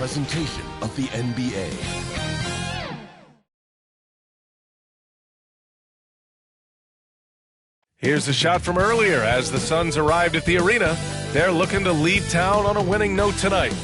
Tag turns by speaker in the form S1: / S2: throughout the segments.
S1: presentation of the NBA.
S2: Here's the shot from earlier as the Suns arrived at the arena. They're looking to leave town on a winning note tonight.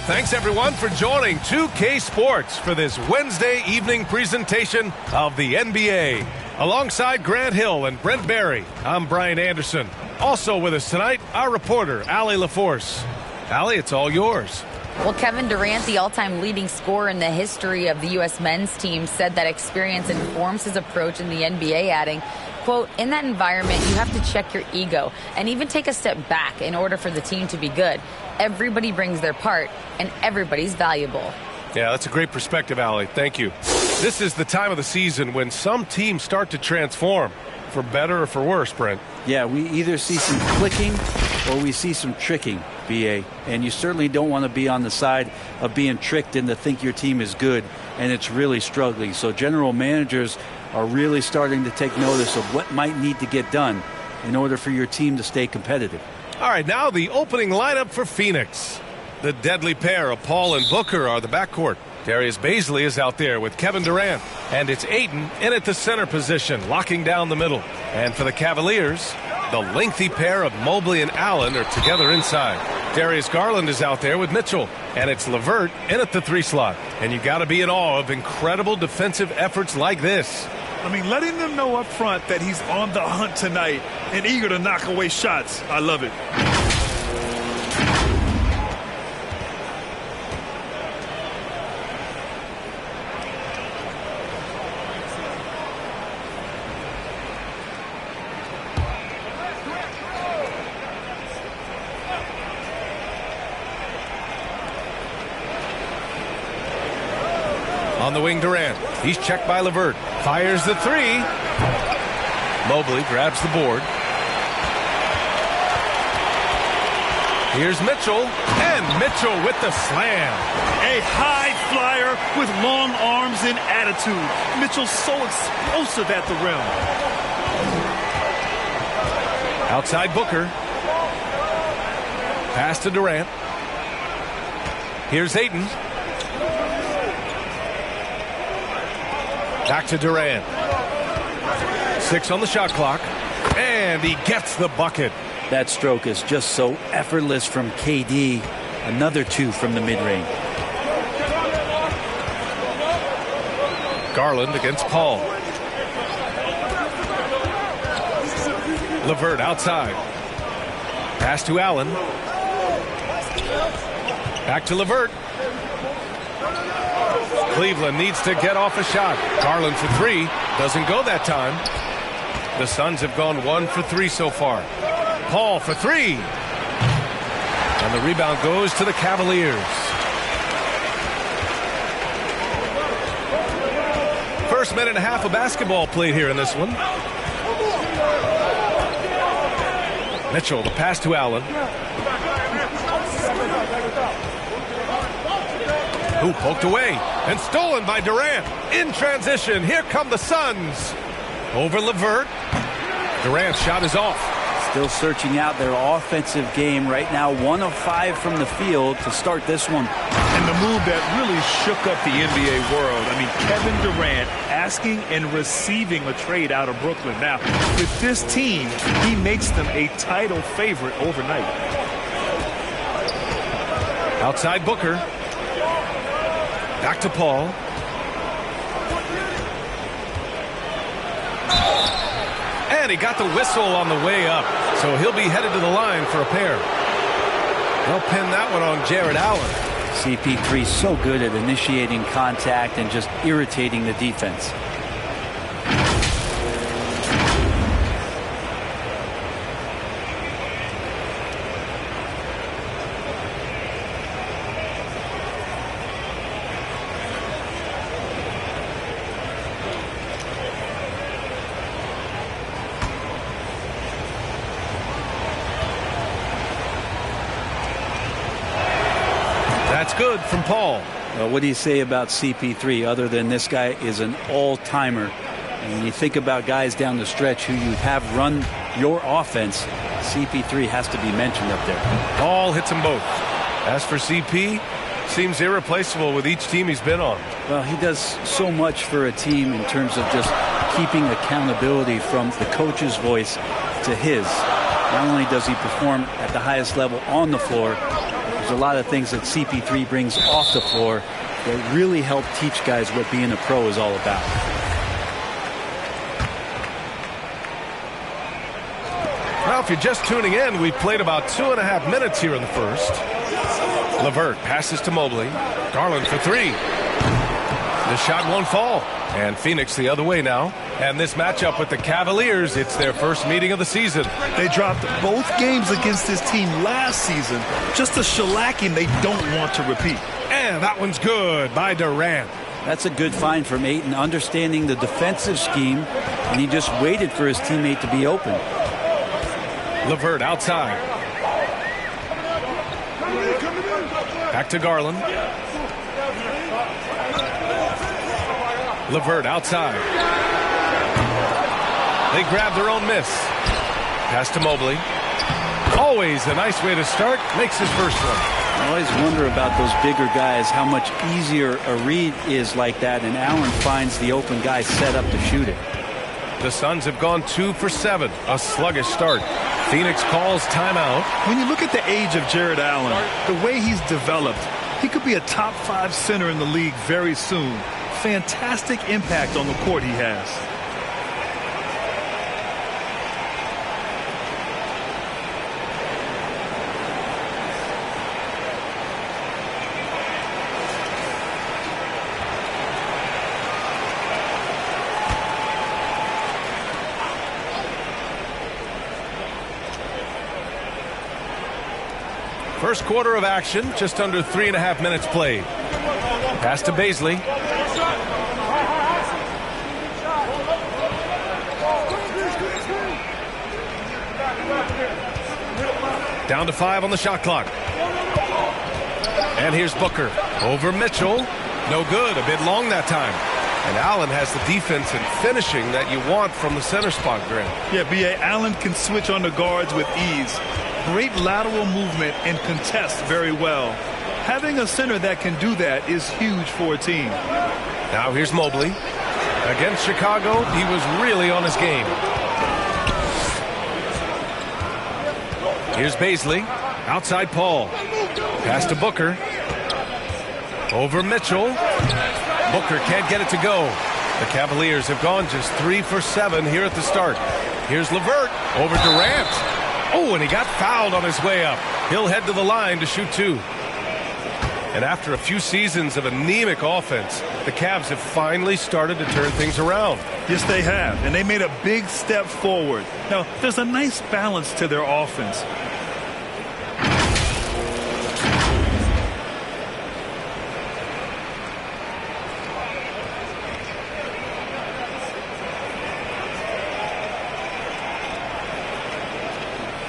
S2: Thanks, everyone, for joining 2K Sports for this Wednesday evening presentation of the NBA. Alongside Grant Hill and Brent Barry, I'm Brian Anderson. Also with us tonight, our reporter, Allie LaForce. Allie, it's all yours.
S3: Well, Kevin Durant, the all-time leading scorer in the history of the U.S. men's team, said that experience informs his approach in the NBA, adding, quote, in that environment, you have to check your ego and even take a step back in order for the team to be good. Everybody brings their part, and everybody's valuable.
S2: Yeah, that's a great perspective, Allie. Thank you. This is the time of the season when some teams start to transform, for better or for worse, Brent.
S4: Yeah, we either see some clicking or we see some tricking, B.A. And you certainly don't want to be on the side of being tricked into think your team is good and it's really struggling. So general managers are really starting to take notice of what might need to get done in order for your team to stay competitive.
S2: All right, now the opening lineup for Phoenix. The deadly pair of Paul and Booker are the backcourt. Darius Bazley is out there with Kevin Durant. And it's Ayton in at the center position, locking down the middle. And for the Cavaliers, the lengthy pair of Mobley and Allen are together inside. Darius Garland is out there with Mitchell. And it's LeVert in at the 3 slot. And you got to be in awe of incredible defensive efforts like this.
S5: I mean, letting them know up front that he's on the hunt tonight and eager to knock away shots. I love it.
S2: On the wing, Durant. He's checked by LeVert. Fires the 3. Mobley grabs the board. Here's Mitchell. And Mitchell with the slam.
S5: A high flyer with long arms and attitude. Mitchell's so explosive at the rim.
S2: Outside Booker. Pass to Durant. Here's Ayton. Back to Durant. 6 on the shot clock. And he gets the bucket.
S4: That stroke is just so effortless from KD. Another 2 from the mid-range.
S2: Garland against Paul. LeVert outside. Pass to Allen. Back to LeVert. Cleveland needs to get off a shot. Garland for 3. Doesn't go that time. The Suns have gone 1 for 3 so far. Paul for 3. And the rebound goes to the Cavaliers. First minute and a half of basketball played here in this one. Mitchell, the pass to Allen. Who poked away and stolen by Durant. In transition, here come the Suns. Over LeVert. Durant's shot is off.
S4: Still searching out their offensive game right now. 1 of 5 from the field to start this one.
S5: And the move that really shook up the NBA world. I mean, Kevin Durant asking and receiving a trade out of Brooklyn. Now, with this team, he makes them a title favorite overnight.
S2: Outside Booker. Back to Paul. And he got the whistle on the way up. So he'll be headed to the line for a pair. They'll pin that one on Jared Allen.
S4: CP3 so good at initiating contact and just irritating the defense.
S2: That's good from Paul.
S4: What do you say about CP3 other than this guy is an all-timer? And when you think about guys down the stretch who you have run your offense, CP3 has to be mentioned up there.
S2: Ball hits them both. As for CP, seems irreplaceable with each team he's been on.
S4: Well, he does so much for a team in terms of just keeping accountability from the coach's voice to his. Not only does he perform at the highest level on the floor, there's a lot of things that CP3 brings off the floor that really help teach guys what being a pro is all about.
S2: Well, if you're just tuning in, we've played about 2.5 minutes here in the first. LeVert passes to Mobley. Garland for three. The shot won't fall. And Phoenix the other way now. And this matchup with the Cavaliers, it's their first meeting of the season.
S5: They dropped both games against this team last season. Just a shellacking they don't want to repeat.
S2: And that one's good by Durant.
S4: That's a good find from Ayton, understanding the defensive scheme, and he just waited for his teammate to be open.
S2: LeVert outside. Back to Garland. LeVert outside. They grab their own miss. Pass to Mobley. Always a nice way to start. Makes his first one.
S4: I always wonder about those bigger guys, how much easier a read is like that, and Allen finds the open guy set up to shoot it.
S2: The Suns have gone 2 for 7. A sluggish start. Phoenix calls timeout.
S5: When you look at the age of Jared Allen, the way he's developed, he could be a top 5 center in the league very soon. Fantastic impact on the court he has.
S2: First quarter of action, just under 3.5 minutes played. Pass to Bazley. Down to 5 on the shot clock. And here's Booker. Over Mitchell. No good. A bit long that time. And Allen has the defense and finishing that you want from the center spot, Grant.
S5: Yeah, B.A. Allen can switch on the guards with ease. Great lateral movement and contests very well. Having a center that can do that is huge for a team.
S2: Now here's Mobley. Against Chicago, he was really on his game. Here's Bazley. Outside Paul. Pass to Booker. Over Mitchell. Booker can't get it to go. The Cavaliers have gone just 3 for 7 here at the start. Here's LeVert. Over Durant. Oh, and he got fouled on his way up. He'll head to the line to shoot 2. And after a few seasons of anemic offense, the Cavs have finally started to turn things around.
S5: Yes, they have. And they made a big step forward. Now, there's a nice balance to their offense.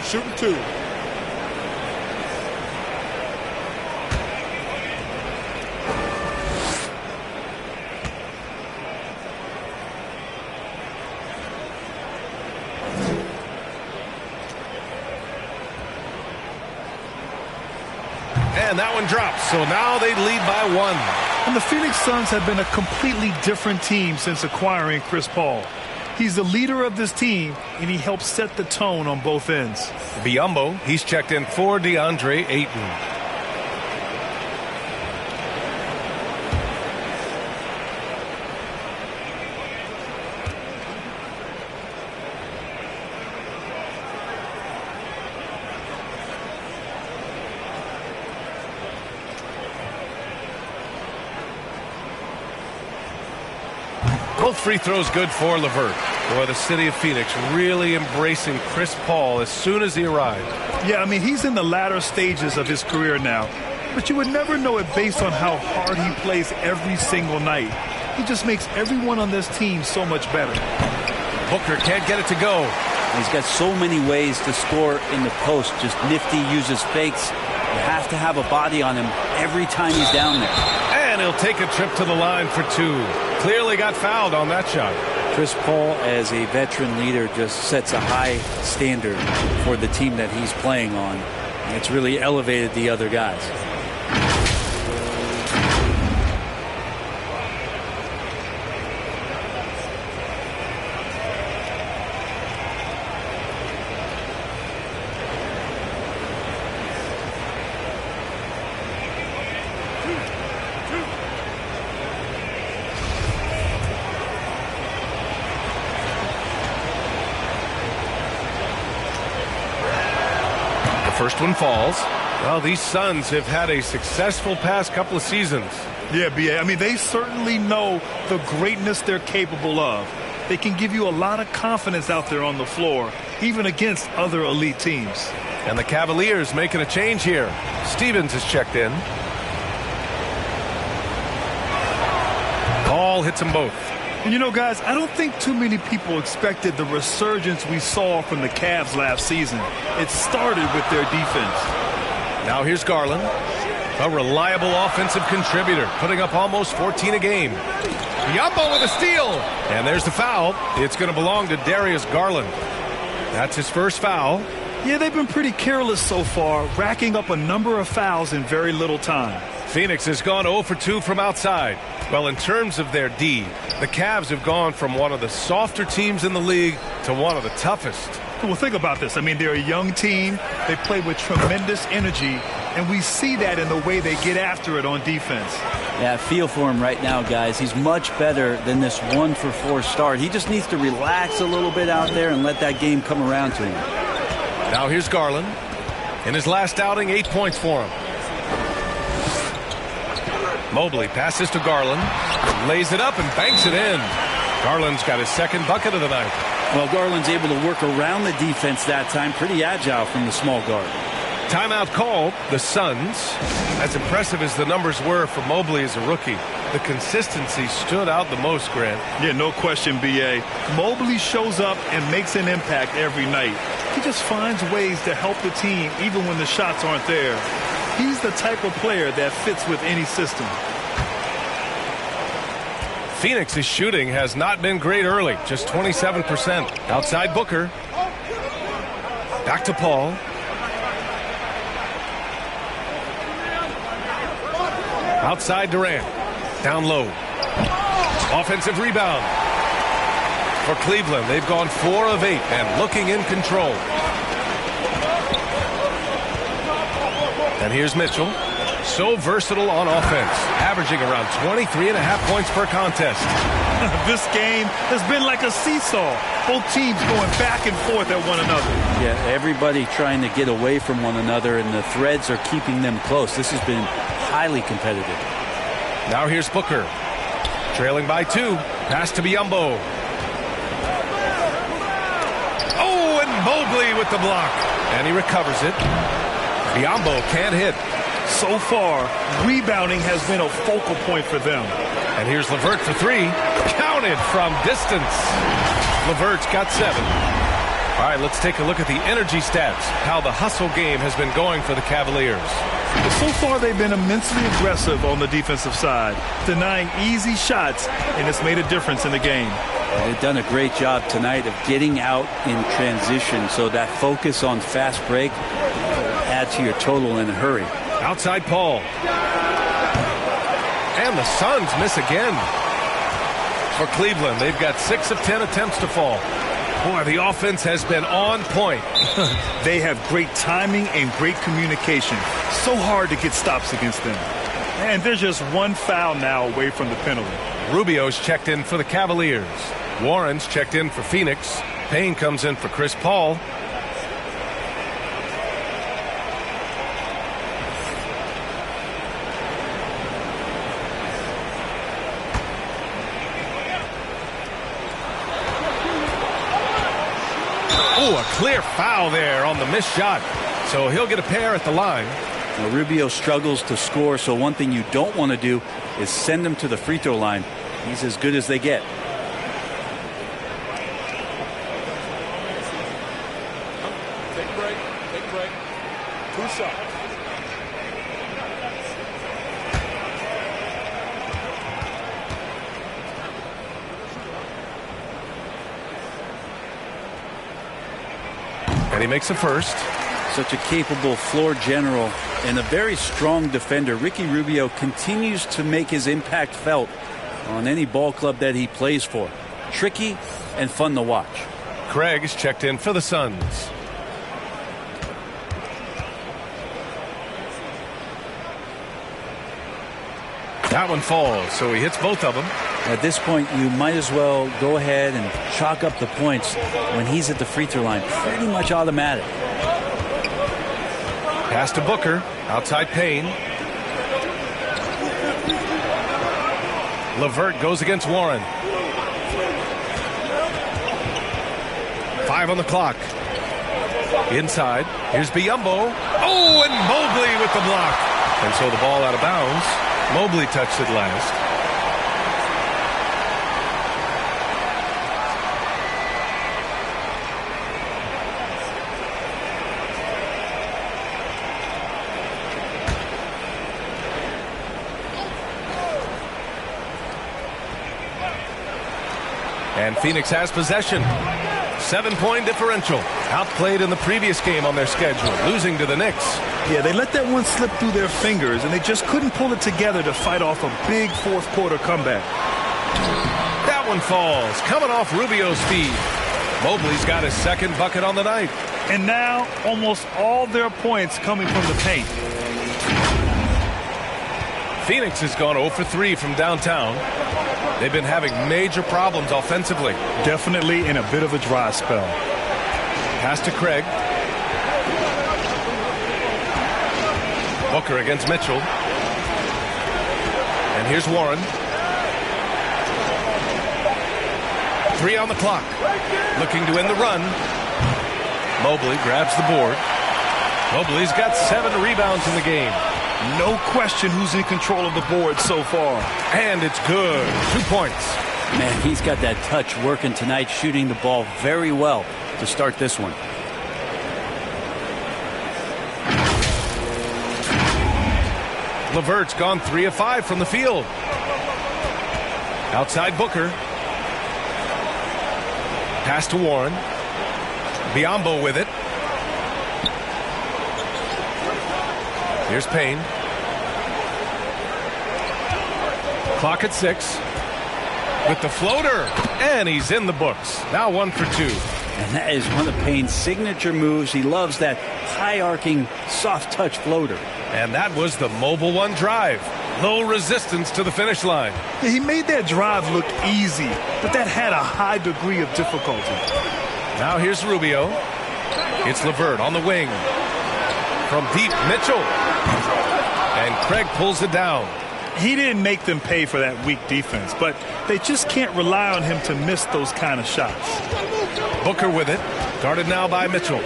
S6: Shooting 2.
S2: And that one drops. So now they lead by 1.
S5: And the Phoenix Suns have been a completely different team since acquiring Chris Paul. He's the leader of this team, and he helps set the tone on both ends.
S2: Biyombo, he's checked in for DeAndre Ayton. Both free throws good for LeVert. Boy, the city of Phoenix really embracing Chris Paul as soon as he arrived.
S5: Yeah, I mean, he's in the latter stages of his career now. But you would never know it based on how hard he plays every single night. He just makes everyone on this team so much better.
S2: Booker can't get it to go.
S4: He's got so many ways to score in the post. Just nifty, uses fakes. You have to have a body on him every time he's down there.
S2: And he'll take a trip to the line for two. Clearly got fouled on that shot.
S4: Chris Paul, as a veteran leader, just sets a high standard for the team that he's playing on. And it's really elevated the other guys.
S2: First one falls. Well, these Suns have had a successful past couple of seasons.
S5: Yeah, B.A. I mean, they certainly know the greatness they're capable of. They can give you a lot of confidence out there on the floor, even against other elite teams.
S2: And the Cavaliers making a change here. Stevens is checked in. Paul hits them both.
S5: And you know, guys, I don't think too many people expected the resurgence we saw from the Cavs last season. It started with their defense.
S2: Now here's Garland, a reliable offensive contributor, putting up almost 14 a game. Yumbo with a steal. And there's the foul. It's going to belong to Darius Garland. That's his first foul.
S5: Yeah, they've been pretty careless so far, racking up a number of fouls in very little time.
S2: Phoenix has gone 0 for 2 from outside. Well, in terms of their D, the Cavs have gone from one of the softer teams in the league to one of the toughest.
S5: Well, think about this. I mean, they're a young team. They play with tremendous energy, and we see that in the way they get after it on defense.
S4: Yeah, I feel for him right now, guys. He's much better than this 1 for 4 start. He just needs to relax a little bit out there and let that game come around to him.
S2: Now here's Garland. In his last outing, 8 points for him. Mobley passes to Garland, lays it up and banks it in. Garland's got his second bucket of the night.
S4: Well, Garland's able to work around the defense that time. Pretty agile from the small guard.
S2: Timeout called. The Suns. As impressive as the numbers were for Mobley as a rookie, the consistency stood out the most, Grant.
S5: Yeah, no question, B.A. Mobley shows up and makes an impact every night. He just finds ways to help the team even when the shots aren't there. He's the type of player that fits with any system.
S2: Phoenix's shooting has not been great early, just 27%. Outside Booker. Back to Paul. Outside Durant. Down low. Offensive rebound. For Cleveland, they've gone 4 of 8 and looking in control. And here's Mitchell. So versatile on offense, averaging around 23.5 points per contest.
S5: This game has been like a seesaw. Both teams going back and forth at one another.
S4: Yeah, everybody trying to get away from one another, and the threads are keeping them close. This has been highly competitive.
S2: Now here's Booker. Trailing by 2. Pass to Biyombo. Oh, and Mobley with the block. And he recovers it. Biyombo can't hit.
S5: So far, rebounding has been a focal point for them.
S2: And here's LeVert for 3. Counted from distance. LeVert's got 7. All right, let's take a look at the energy stats. How the hustle game has been going for the Cavaliers.
S5: So far, they've been immensely aggressive on the defensive side, denying easy shots, and it's made a difference in the game.
S4: They've done a great job tonight of getting out in transition, so that focus on fast break add to your total in a hurry.
S2: Outside Paul. And the Suns miss again. For Cleveland, they've got 6 of 10 attempts to fall. Boy, the offense has been on point.
S5: They have great timing and great communication. So hard to get stops against them. And there's just one foul now away from the penalty.
S2: Rubio's checked in for the Cavaliers. Warren's checked in for Phoenix. Payne comes in for Chris Paul. Oh, a clear foul there on the missed shot. So he'll get a pair at the line.
S4: Now, Rubio struggles to score, so one thing you don't want to do is send him to the free throw line. He's as good as they get.
S6: Take a break. Take a break. 2 shots.
S2: And he makes the first.
S4: Such a capable floor general and a very strong defender. Ricky Rubio continues to make his impact felt on any ball club that he plays for. Tricky and fun to watch.
S2: Craig is checked in for the Suns. That one falls, so he hits both of them.
S4: At this point, you might as well go ahead and chalk up the points when he's at the free throw line. Pretty much automatic.
S2: Pass to Booker. Outside Payne. LeVert goes against Warren. 5 on the clock. Inside. Here's Biyombo. Oh, and Mobley with the block. And so the ball out of bounds. Mobley touched it last. And Phoenix has possession. 7-point differential. Outplayed in the previous game on their schedule, losing to the Knicks.
S5: Yeah, they let that one slip through their fingers, and they just couldn't pull it together to fight off a big fourth quarter comeback.
S2: That one falls, coming off Rubio's feed. Mobley's got his second bucket on the night.
S5: And now almost all their points coming from the paint.
S2: Phoenix has gone 0 for 3 from downtown. They've been having major problems offensively.
S5: Definitely in a bit of a dry spell.
S2: Pass to Craig. Booker against Mitchell. And here's Warren. 3 on the clock. Looking to end the run. Mobley grabs the board. Mobley's got 7 rebounds in the game.
S5: No question who's in control of the board so far.
S2: And it's good. 2 points.
S4: Man, he's got that touch working tonight, shooting the ball very well to start this one.
S2: LeVert's gone 3 of 5 from the field. Outside Booker. Pass to Warren. Biyombo with it. Here's Payne. Clock at 6. With the floater. And he's in the books. Now 1 for 2.
S4: And that is one of Payne's signature moves. He loves that high-arcing, soft-touch floater.
S2: And that was the Mobile One drive. Low resistance to the finish line.
S5: Yeah, he made that drive look easy, but that had a high degree of difficulty.
S2: Now here's Rubio. It's LeVert on the wing. From deep, Mitchell. And Craig pulls it down.
S5: He didn't make them pay for that weak defense, but they just can't rely on him to miss those kind of shots.
S2: Booker with it. Guarded now by Mitchell.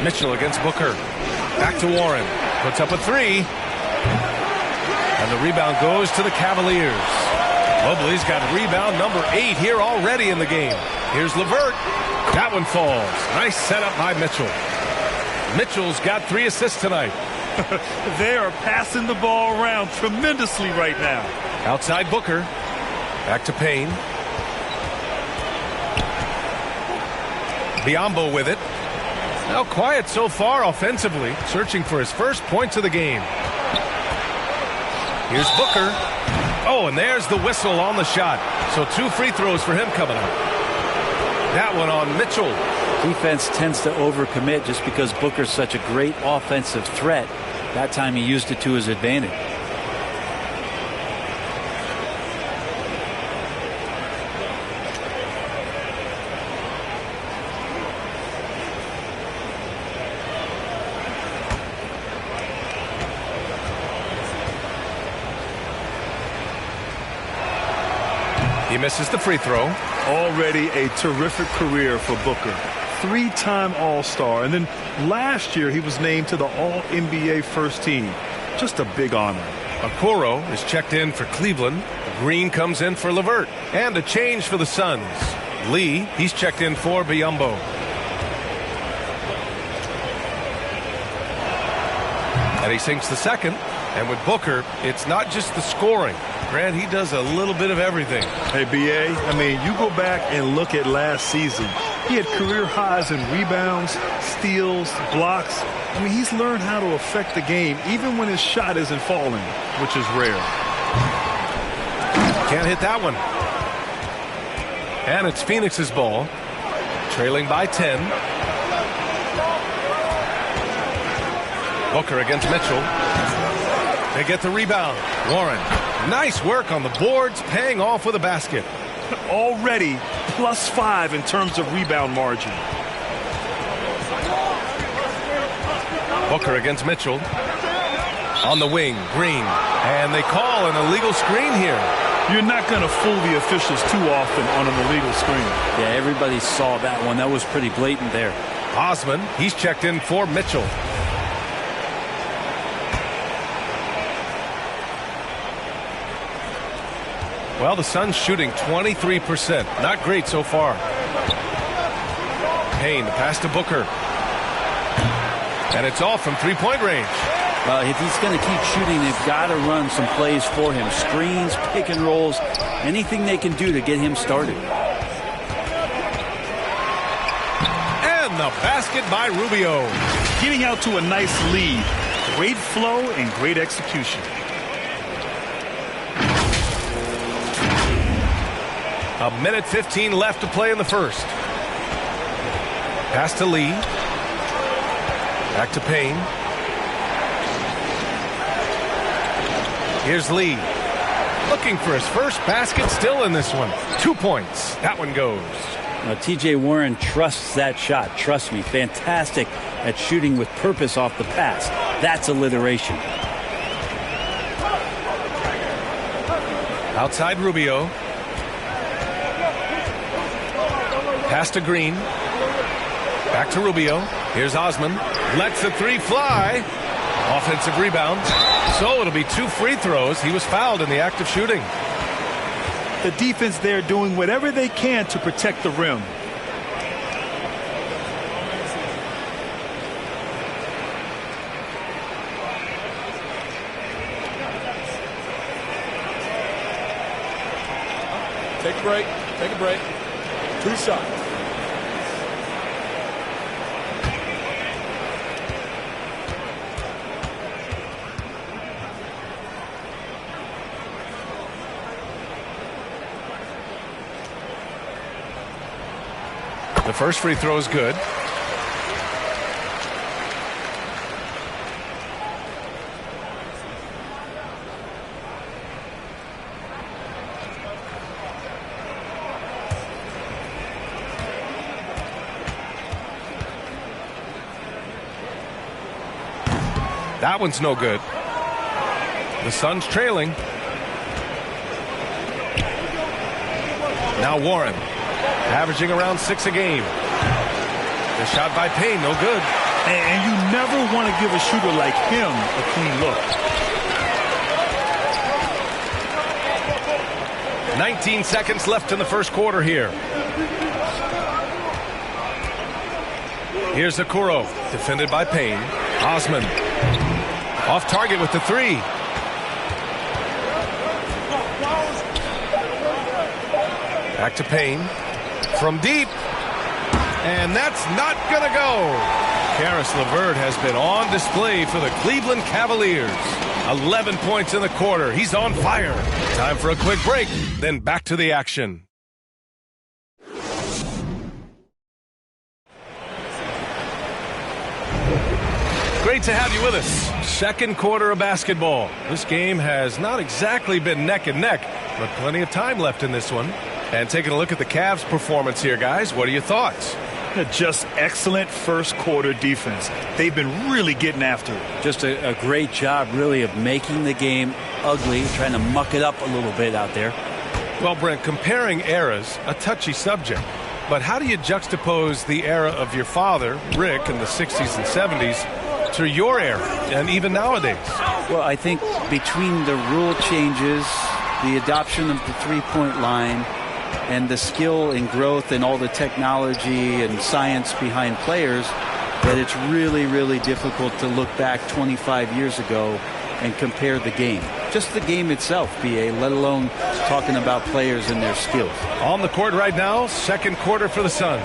S2: Mitchell against Booker. Back to Warren. Puts up a 3. And the rebound goes to the Cavaliers. Mobley's got rebound number 8 here already in the game. Here's LeVert. That one falls. Nice setup by Mitchell. Mitchell's got 3 assists tonight.
S5: They are passing the ball around tremendously right now.
S2: Outside Booker. Back to Payne. Biyombo with it. Now quiet so far offensively, searching for his first points of the game. Here's Booker. Oh, and there's the whistle on the shot. So 2 free throws for him coming up. That one on Mitchell.
S4: Defense tends to overcommit just because Booker's such a great offensive threat. That time he used it to his advantage.
S2: He misses the free throw.
S5: Already a terrific career for Booker. 3-time All-Star. And then last year he was named to the All-NBA first team. Just a big honor.
S2: Okoro is checked in for Cleveland. Green comes in for LeVert. And a change for the Suns. Lee, he's checked in for Biyombo. And he sinks the second. And with Booker, it's not just the scoring. Grant, he does a little bit of everything.
S5: Hey, B.A., I mean, you go back and look at last season. He had career highs in rebounds, steals, blocks. I mean, he's learned how to affect the game even when his shot isn't falling, which is rare.
S2: Can't hit that one. And it's Phoenix's ball, trailing by 10. Booker against Mitchell. They get the rebound. Warren, nice work on the boards, paying off with a basket.
S5: Already +5 in terms of rebound margin.
S2: Booker against Mitchell. On the wing, Green. And they call an illegal screen here.
S5: You're not going to fool the officials too often on an illegal screen.
S4: Yeah, everybody saw that one. That was pretty blatant there.
S2: Osman, he's checked in for Mitchell. Well, the Suns shooting 23%. Not great so far. Payne, the pass to Booker. And it's off from three-point range.
S4: Well, if he's going to keep shooting, they've got to run some plays for him. Screens, pick and rolls, anything they can do to get him started.
S2: And the basket by Rubio.
S5: Getting out to a nice lead. Great flow and great execution.
S2: A minute 15 left to play in the first. Pass to Lee. Back to Payne. Here's Lee. Looking for his first basket, still in this one. 2 points. That one goes.
S4: Now, T.J. Warren trusts that shot. Trust me. Fantastic at shooting with purpose off the pass. That's alliteration.
S2: Outside Rubio. Pass to Green. Back to Rubio. Here's Osman. Lets the three fly. Offensive rebound. So it'll be 2 free throws. He was fouled in the act of shooting.
S5: The defense there doing whatever they can to protect the rim.
S6: Take a break. Take a break. 2 shots.
S2: The first free throw is good. That one's no good. The Suns trailing. Now Warren, averaging around 6 a game. The shot by Payne, no good.
S5: And you never want to give a shooter like him a clean look.
S2: 19 seconds left in the first quarter here. Here's Okoro, defended by Payne. Osman, off target with the three. Back to Payne. From deep. And that's not going to go. Karis LeVert has been on display for the Cleveland Cavaliers. 11 points in the quarter. He's on fire. Time for a quick break, then back to the action. Great to have you with us. Second quarter of basketball. This game has not exactly been neck and neck, but plenty of time left in this one. And taking a look at the Cavs' performance here, guys, what are your thoughts?
S5: Just excellent first quarter defense. They've been really getting after it.
S4: Just a great job, really, of making the game ugly, trying to muck it up a little bit out there.
S2: Well, Brent, comparing eras, a touchy subject. But how do you juxtapose the era of your father, Rick, in the 60s and 70s, to your era, and even nowadays?
S4: Well, I think between the rule changes, the adoption of the three-point line, and the skill and growth and all the technology and science behind players, that it's really, really difficult to look back 25 years ago and compare the game. Just the game itself, BA, let alone talking about players and their skills.
S2: On the court right now, second quarter for the Suns.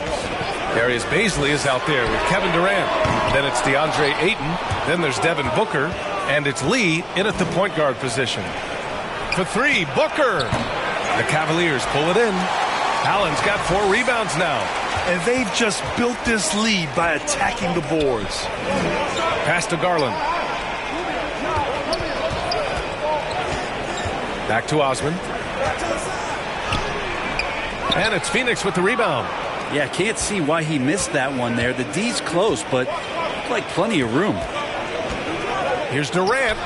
S2: Darius Baisley is out there with Kevin Durant. Then it's DeAndre Ayton. Then there's Devin Booker. And it's Lee in at the point guard position. For three, Booker. The Cavaliers pull it in. Allen's got 4 rebounds now.
S5: And they've just built this lead by attacking the boards.
S2: Pass to Garland. Back to Osman. And it's Phoenix with the rebound.
S4: Yeah, can't see why he missed that one there. The D's close, but like plenty of room.
S2: Here's Durant.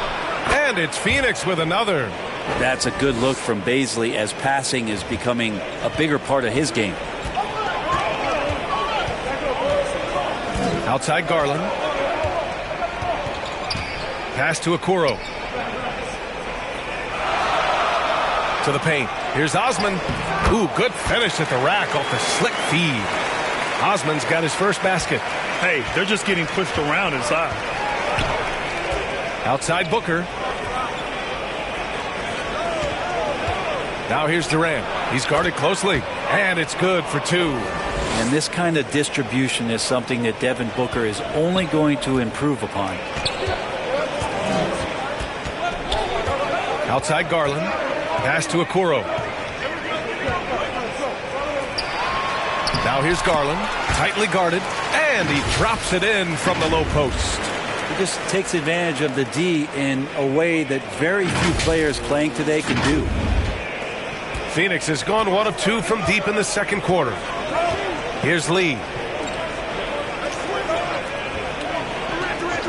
S2: And it's Phoenix with another.
S4: That's a good look from Baisley as passing is becoming a bigger part of his game.
S2: Outside Garland. Pass to Okoro. To the paint. Here's Osman. Ooh, good finish at the rack off the slick feed. Osman's got his first basket.
S5: Hey, they're just getting pushed around inside.
S2: Outside Booker. Now here's Durant. He's guarded closely. And it's good for 2.
S4: And this kind of distribution is something that Devin Booker is only going to improve upon.
S2: Outside Garland. Pass to Okoro. Now here's Garland. Tightly guarded. And he drops it in from the low post.
S4: He just takes advantage of the D in a way that very few players playing today can do.
S2: Phoenix has gone 1 of 2 from deep in the second quarter. Here's Lee.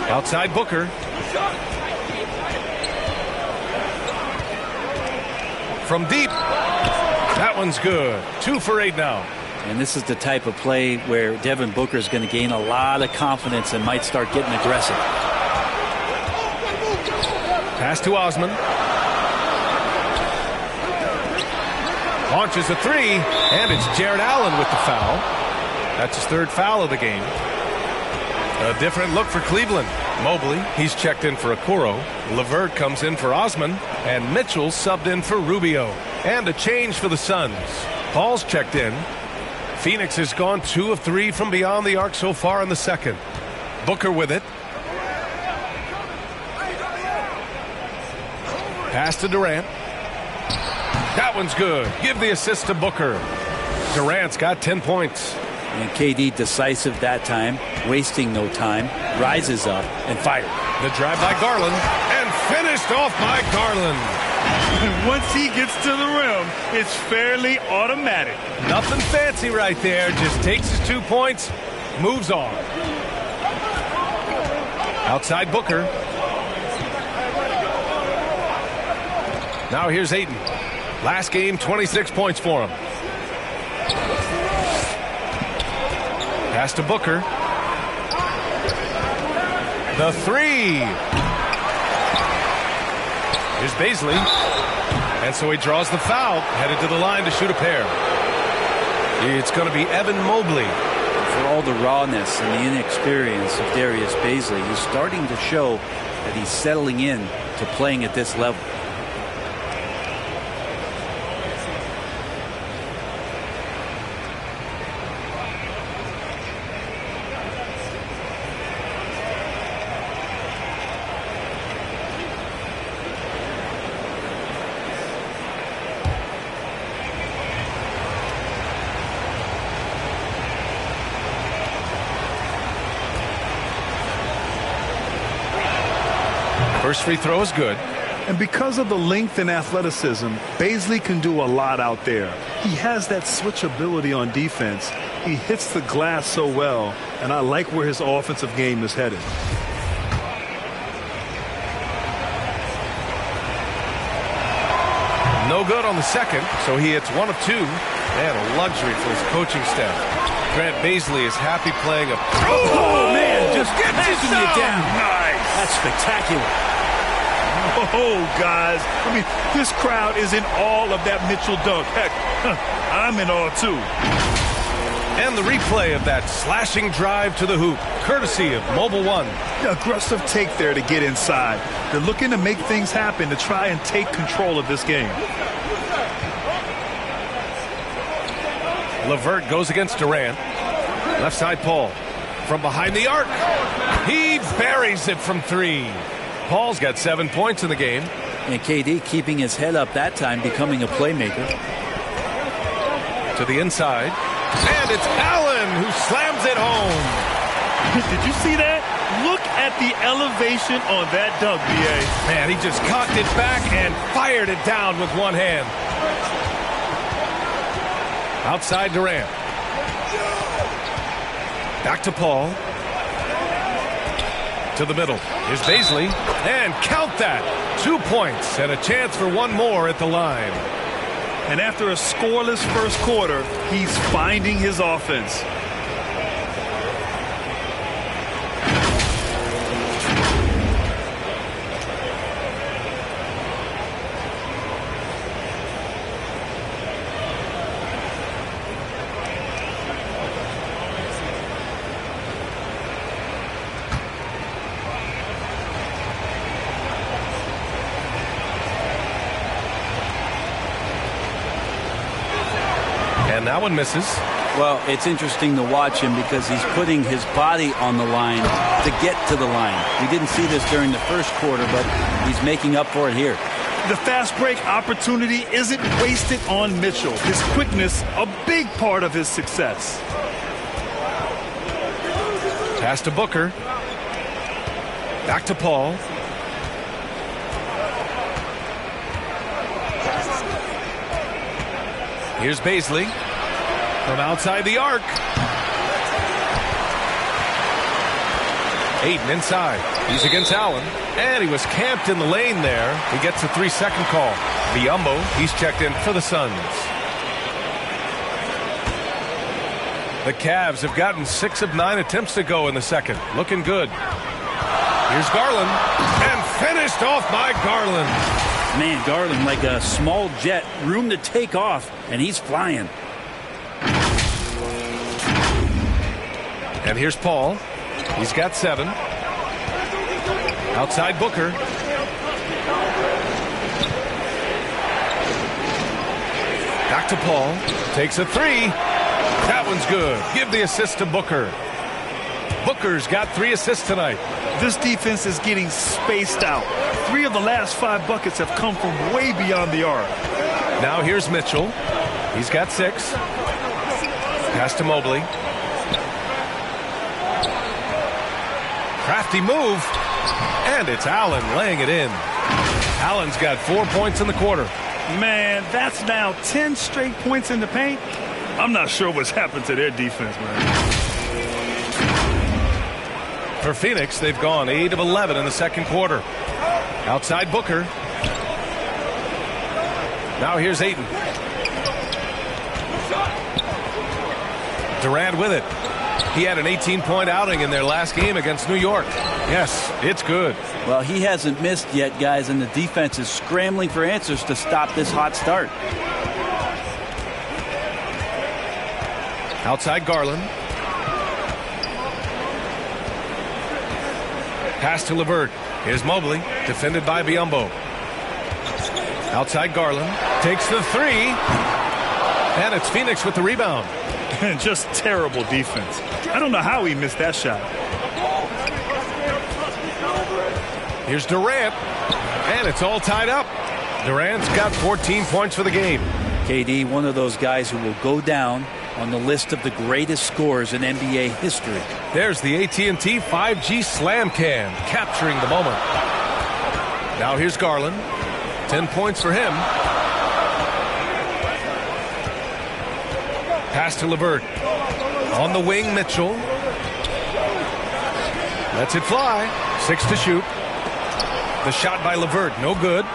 S2: Outside Booker. From deep. That one's good. 2 for 8 now.
S4: And this is the type of play where Devin Booker is going to gain a lot of confidence and might start getting aggressive.
S2: Pass to Osman. Launches a 3, and it's Jared Allen with the foul. That's his 3rd foul of the game. A different look for Cleveland. Mobley, he's checked in for Okoro. LeVert comes in for Osman, and Mitchell subbed in for Rubio. And a change for the Suns. Paul's checked in. Phoenix has gone 2 of 3 from beyond the arc so far in the second. Booker with it. Pass to Durant. That one's good. Give the assist to Booker. Durant's got 10 points.
S4: And KD decisive that time, wasting no time, rises up and fires.
S2: The drive by Garland and finished off by Garland.
S5: Once he gets to the rim, it's fairly automatic.
S2: Nothing fancy right there. Just takes his 2 points, moves on. Outside Booker. Now here's Ayton. Last game, 26 points for him. Pass to Booker. The 3. Here's Baisley. And so he draws the foul, headed to the line to shoot a pair. It's going to be Evan Mobley.
S4: For all the rawness and the inexperience of Darius Baisley, he's starting to show that he's settling in to playing at this level.
S2: First free throw is good.
S5: And because of the length and athleticism, Baisley can do a lot out there. He has that switchability on defense. He hits the glass so well, and I like where his offensive game is headed.
S2: No good on the second, so he hits 1 of 2. Man, a luxury for his coaching staff. Grant Baisley is happy playing a...
S4: Oh, man, just
S2: gets
S4: you down.
S5: Nice.
S4: That's spectacular.
S5: Oh, guys. I mean, this crowd is in awe of that Mitchell dunk. Heck, I'm in awe, too.
S2: And the replay of that slashing drive to the hoop, courtesy of Mobile One.
S5: Aggressive take there to get inside. They're looking to make things happen to try and take control of this game.
S2: LeVert goes against Durant. Left side Paul. From behind the arc. He buries it from 3. Paul's got 7 points in the game.
S4: And KD keeping his head up that time, becoming a playmaker.
S2: To the inside. And it's Allen who slams it home.
S5: Did you see that? Look at the elevation on that dunk, B.A.
S2: Man, he just cocked it back and fired it down with one hand. Outside Durant. Back to Paul. To the middle. Here's Bazley. And count that. 2 points and a chance for one more at the line.
S5: And after a scoreless first quarter, he's finding his offense.
S2: And that one misses.
S4: Well, it's interesting to watch him because he's putting his body on the line to get to the line. We didn't see this during the first quarter, but he's making up for it here.
S5: The fast break opportunity isn't wasted on Mitchell. His quickness, a big part of his success.
S2: Pass to Booker. Back to Paul. Here's Bazley. From outside the arc. Ayton inside. He's against Allen. And he was camped in the lane there. He gets a 3-second call. Biyombo, he's checked in for the Suns. The Cavs have gotten 6 of 9 attempts to go in the second. Looking good. Here's Garland. And finished off by Garland.
S4: Man, Garland like a small jet. Room to take off. And he's flying.
S2: And here's Paul. He's got 7. Outside Booker. Back to Paul. Takes a 3. That one's good. Give the assist to Booker. Booker's got 3 assists tonight.
S5: This defense is getting spaced out. 3 of the last 5 buckets have come from way beyond the arc.
S2: Now here's Mitchell. He's got 6. Pass to Mobley. Crafty move. And it's Allen laying it in. Allen's got 4 points in the quarter.
S5: Man, that's now 10 straight points in the paint. I'm not sure what's happened to their defense, man.
S2: For Phoenix, they've gone 8 of 11 in the second quarter. Outside Booker. Now here's Ayton. Durant with it. He had an 18-point outing in their last game against New York. Yes, it's good.
S4: Well, he hasn't missed yet, guys, and the defense is scrambling for answers to stop this hot start.
S2: Outside Garland. Pass to LeVert. Here's Mobley, defended by Biyombo. Outside Garland. Takes the 3. And it's Phoenix with the rebound.
S5: Just terrible defense. I don't know how he missed that shot.
S2: Here's Durant. And it's all tied up. Durant's got 14 points for the game.
S4: KD, one of those guys who will go down on the list of the greatest scorers in NBA history.
S2: There's the AT&T 5G Slam Cam, capturing the moment. Now here's Garland. 10 points for him. Pass to LeVert. On the wing, Mitchell. Lets it fly. 6 to shoot. The shot by LeVert, no good.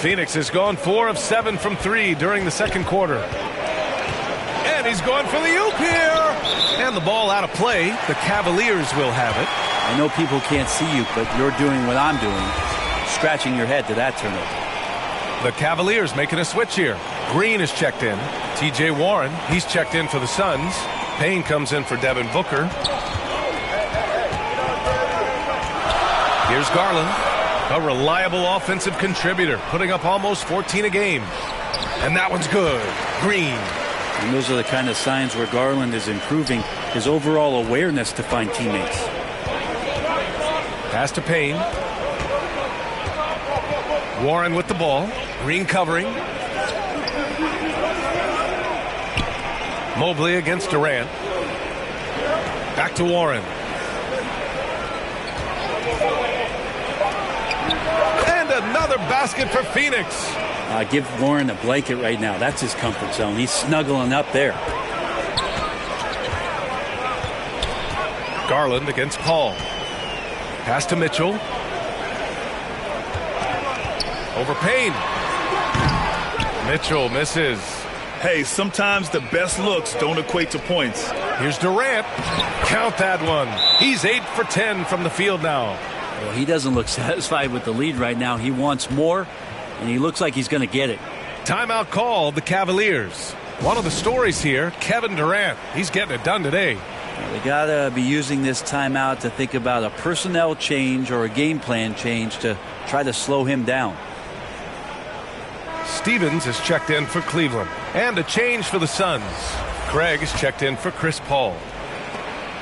S2: Phoenix has gone 4 of 7 from 3 during the second quarter. And he's going for the oop here. And the ball out of play. The Cavaliers will have it.
S4: I know people can't see you, but you're doing what I'm doing. Scratching your head to that turnover.
S2: The Cavaliers making a switch here. Green is checked in. T.J. Warren, he's checked in for the Suns. Payne comes in for Devin Booker. Here's Garland, a reliable offensive contributor, putting up almost 14 a game. And that one's good. Green.
S4: And those are the kind of signs where Garland is improving his overall awareness to find teammates.
S2: Pass to Payne. Warren with the ball. Green covering. Mobley against Durant. Back to Warren. And another basket for Phoenix.
S4: Give Warren a blanket right now. That's his comfort zone. He's snuggling up there.
S2: Garland against Paul. Pass to Mitchell. Over Payne. Mitchell misses.
S5: Hey, sometimes the best looks don't equate to points.
S2: Here's Durant. Count that one. He's 8 for 10 from the field now.
S4: Well, he doesn't look satisfied with the lead right now. He wants more, and he looks like he's going to get it.
S2: Timeout called the Cavaliers. One of the stories here, Kevin Durant. He's getting it done today.
S4: They got to be using this timeout to think about a personnel change or a game plan change to try to slow him down.
S2: Stevens is checked in for Cleveland. And a change for the Suns. Craig is checked in for Chris Paul.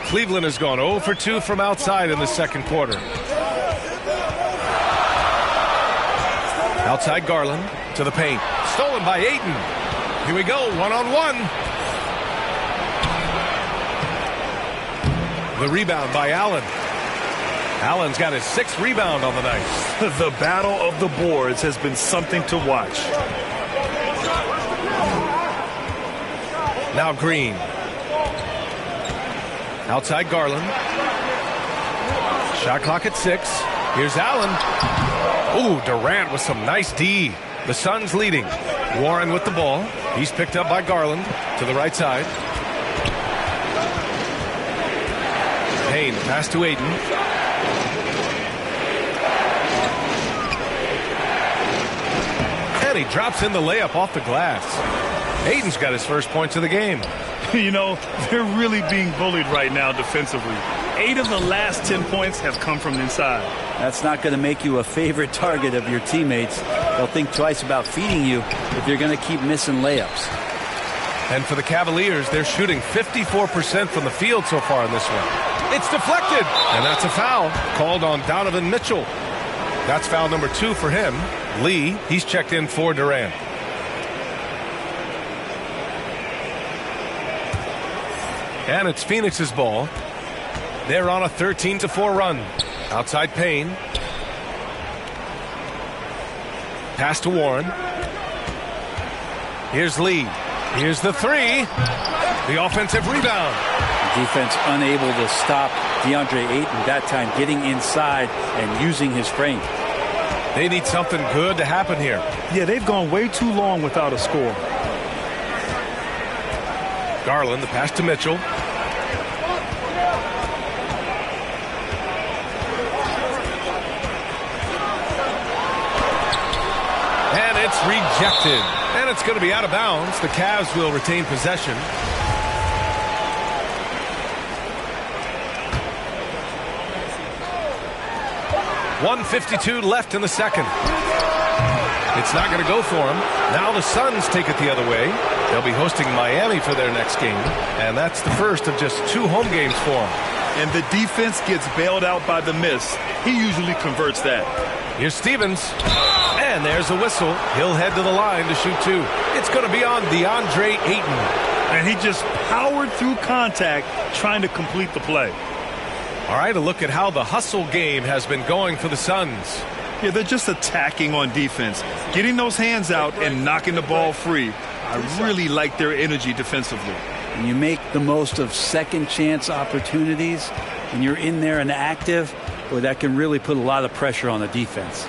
S2: Cleveland has gone 0 for 2 from outside in the second quarter. Outside Garland to the paint. Stolen by Ayton. Here we go, one-on-one. The rebound by Allen. Allen's got his 6th rebound on the night.
S5: The battle of the boards has been something to watch.
S2: Now Green. Outside Garland. Shot clock at 6. Here's Allen. Ooh, Durant with some nice D. The Suns leading. Warren with the ball. He's picked up by Garland to the right side. Payne, pass to Ayton. And he drops in the layup off the glass. Ayton's got his first points of the game.
S5: You know, they're really being bullied right now defensively. 8 of the last 10 points have come from inside.
S4: That's not going to make you a favorite target of your teammates. They'll think twice about feeding you if you're going to keep missing layups.
S2: And for the Cavaliers, they're shooting 54% from the field so far in this one. It's deflected, and that's a foul called on Donovan Mitchell. That's foul number 2 for him. Lee, he's checked in for Durant. And it's Phoenix's ball. They're on a 13-4 run. Outside Payne. Pass to Warren. Here's Lee. Here's the 3. The offensive rebound.
S4: Defense unable to stop DeAndre Ayton that time, getting inside and using his frame.
S2: They need something good to happen here.
S5: Yeah, they've gone way too long without a score.
S2: Garland, the pass to Mitchell. And it's rejected. And it's going to be out of bounds. The Cavs will retain possession. .152 left in the second. It's not going to go for them. Now the Suns take it the other way. They'll be hosting Miami for their next game. And that's the first of just 2 home games for them.
S5: And the defense gets bailed out by the miss. He usually converts that.
S2: Here's Stevens. And there's a whistle. He'll head to the line to shoot 2. It's going to be on DeAndre Ayton.
S5: And he just powered through contact trying to complete the play.
S2: All right, a look at how the hustle game has been going for the Suns.
S5: Yeah, they're just attacking on defense, getting those hands out and knocking the ball free. I really like their energy defensively.
S4: When you make the most of second chance opportunities and you're in there and active, boy, that can really put a lot of pressure on the defense.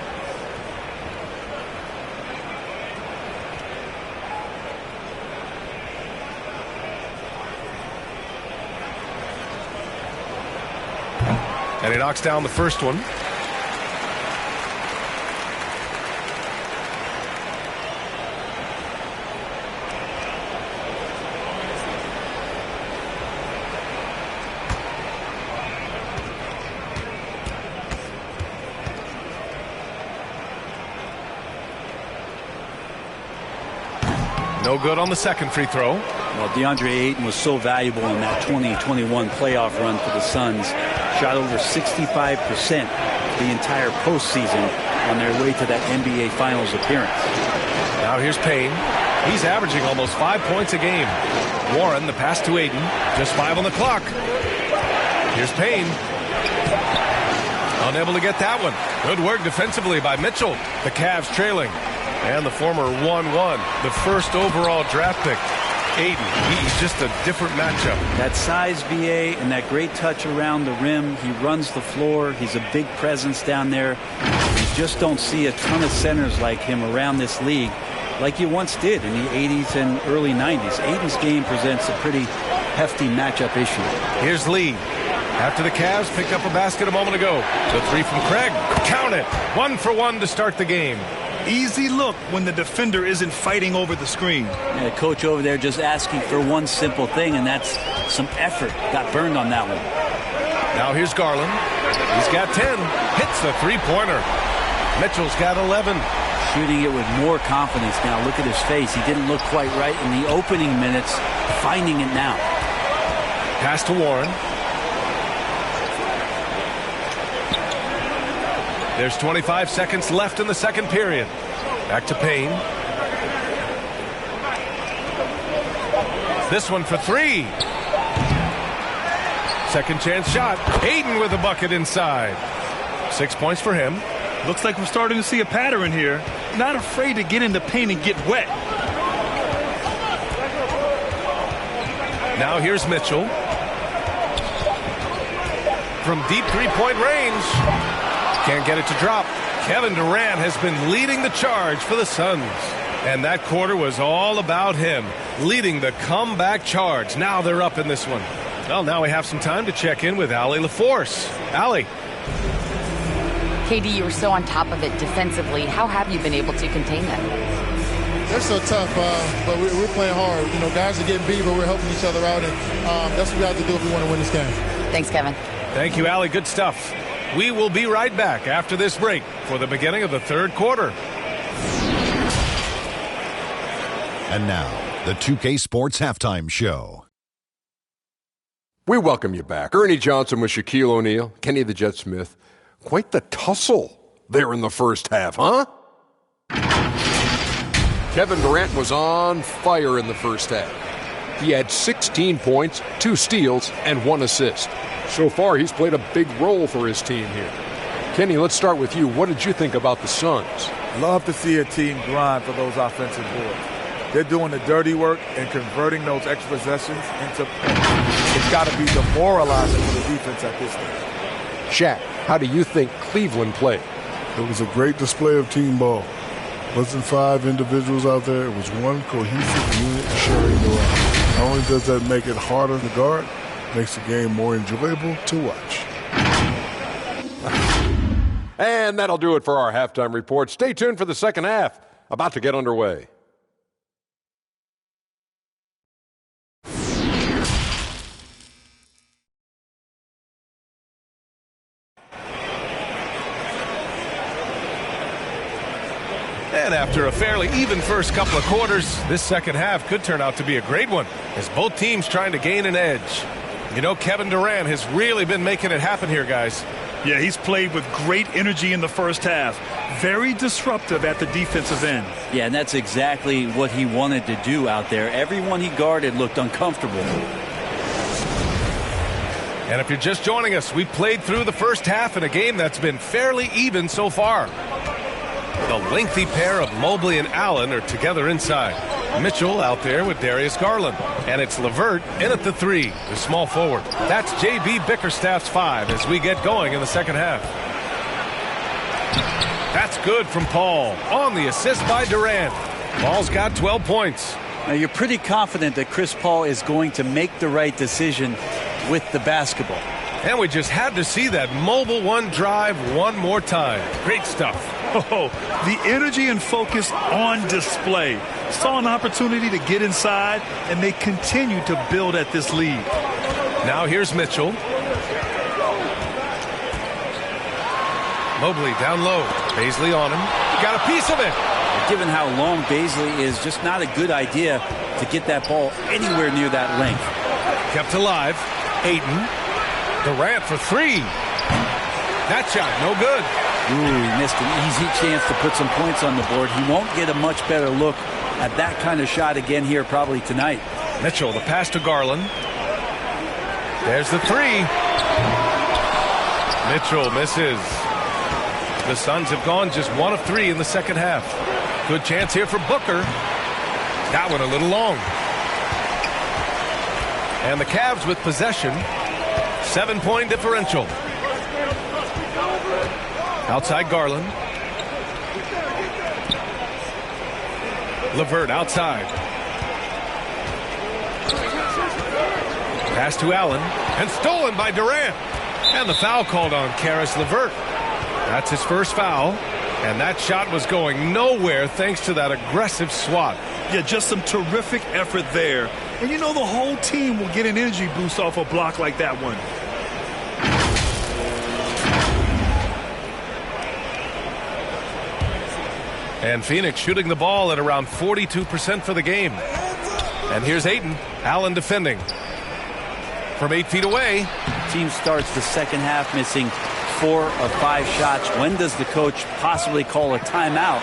S2: And he knocks down the first one. No good on the second free throw.
S4: Well, DeAndre Ayton was so valuable in that 2021 playoff run for the Suns. Shot over 65% the entire postseason on their way to that NBA Finals appearance.
S2: Now here's Payne. He's averaging almost 5 points a game. Warren, the pass to Ayton. Just 5 on the clock. Here's Payne. Unable to get that one. Good work defensively by Mitchell. The Cavs trailing. And the former 1-1, the first overall draft pick. Ayton, he's just a different matchup.
S4: That size, VA, and that great touch around the rim. He runs the floor. He's a big presence down there. You just don't see a ton of centers like him around this league like you once did in the 80s and early 90s. Ayton's game presents a pretty hefty matchup issue.
S2: Here's Lee. After the Cavs picked up a basket a moment ago. The three from Craig. Count it. 1 for 1 to start the game.
S5: Easy look when the defender isn't fighting over the screen.
S4: Yeah, the coach over there just asking for one simple thing, and that's some effort. Got burned on that one.
S2: Now here's Garland. He's got 10. Hits the three-pointer. Mitchell's got 11.
S4: Shooting it with more confidence now. Look at his face. He didn't look quite right in the opening minutes. Finding it now.
S2: Pass to Warren. There's 25 seconds left in the second period. Back to Payne. This one for 3. Second chance shot. Ayton with a bucket inside. 6 points for him.
S5: Looks like we're starting to see a pattern here. Not afraid to get in the paint and get wet.
S2: Now here's Mitchell. From deep three-point range. Can't get it to drop. Kevin Durant has been leading the charge for the Suns. And that quarter was all about him, leading the comeback charge. Now they're up in this one. Well, now we have some time to check in with Allie LaForce. Allie.
S3: KD, you were so on top of it defensively. How have you been able to contain them?
S7: They're so tough, but we're playing hard. You know, guys are getting beat, but we're helping each other out, and that's what we have to do if we want to win this game.
S3: Thanks, Kevin.
S2: Thank you, Allie. Good stuff. We will be right back after this break for the beginning of the third quarter.
S1: And now, the 2K Sports Halftime Show.
S8: We welcome you back. Ernie Johnson with Shaquille O'Neal, Kenny the Jet Smith. Quite the tussle there in the first half, huh? Kevin Durant was on fire in the first half. He had 16 points, 2 steals, and 1 assist. So far, he's played a big role for his team here. Kenny, let's start with you. What did you think about the Suns?
S6: Love to see a team grind for those offensive boards. They're doing the dirty work and converting those extra possessions into points. It's got to be demoralizing for the defense at this stage.
S8: Shaq, how do you think Cleveland played?
S9: It was a great display of team ball. It wasn't 5 individuals out there. It was one cohesive unit sharing the rock. Not only does that make it harder to guard, makes the game more enjoyable to watch.
S8: And that'll do it for our halftime report. Stay tuned for the second half. About to get underway.
S2: And after a fairly even first couple of quarters, this second half could turn out to be a great one as both teams trying to gain an edge. You know, Kevin Durant has really been making it happen here, guys.
S5: Yeah, he's played with great energy in the first half. Very disruptive at the defensive end.
S4: Yeah, and that's exactly what he wanted to do out there. Everyone he guarded looked uncomfortable.
S2: And if you're just joining us, we played through the first half in a game that's been fairly even so far. The lengthy pair of Mobley and Allen are together inside. Mitchell out there with Darius Garland. And it's LeVert in at the 3, the small forward. That's J.B. Bickerstaff's 5 as we get going in the second half. That's good from Paul on the assist by Durant. Paul's got 12 points.
S4: Now, you're pretty confident that Chris Paul is going to make the right decision with the basketball.
S2: And we just had to see that mobile one drive one more time. Great stuff.
S5: Oh, the energy and focus on display. Saw an opportunity to get inside, and they continue to build at this lead.
S2: Now here's Mitchell. Mobley down low. Paisley on him. got a piece of it.
S4: Given how long Bazley is, just not a good idea to get that ball anywhere near that length.
S2: Kept alive. Ayton. Durant for three. That shot, no good.
S4: Ooh, he missed an easy chance to put some points on the board. He won't get a much better look at that kind of shot again here probably tonight.
S2: Mitchell, the pass to Garland. There's the three. Mitchell misses. The Suns have gone just 1 of 3 in the second half. Good chance here for Booker. That one a little long. And the Cavs with possession. 7-point differential. Outside Garland. LeVert outside. Pass to Allen. And stolen by Durant. And the foul called on Caris LeVert. That's his first foul. And that shot was going nowhere thanks to that aggressive swat.
S5: Yeah, just some terrific effort there. And you know the whole team will get an energy boost off a block like that one.
S2: And Phoenix shooting the ball at around 42% for the game. And here's Ayton. Allen defending. From 8 feet away.
S4: Team starts the second half missing 4 of 5 shots. When does the coach possibly call a timeout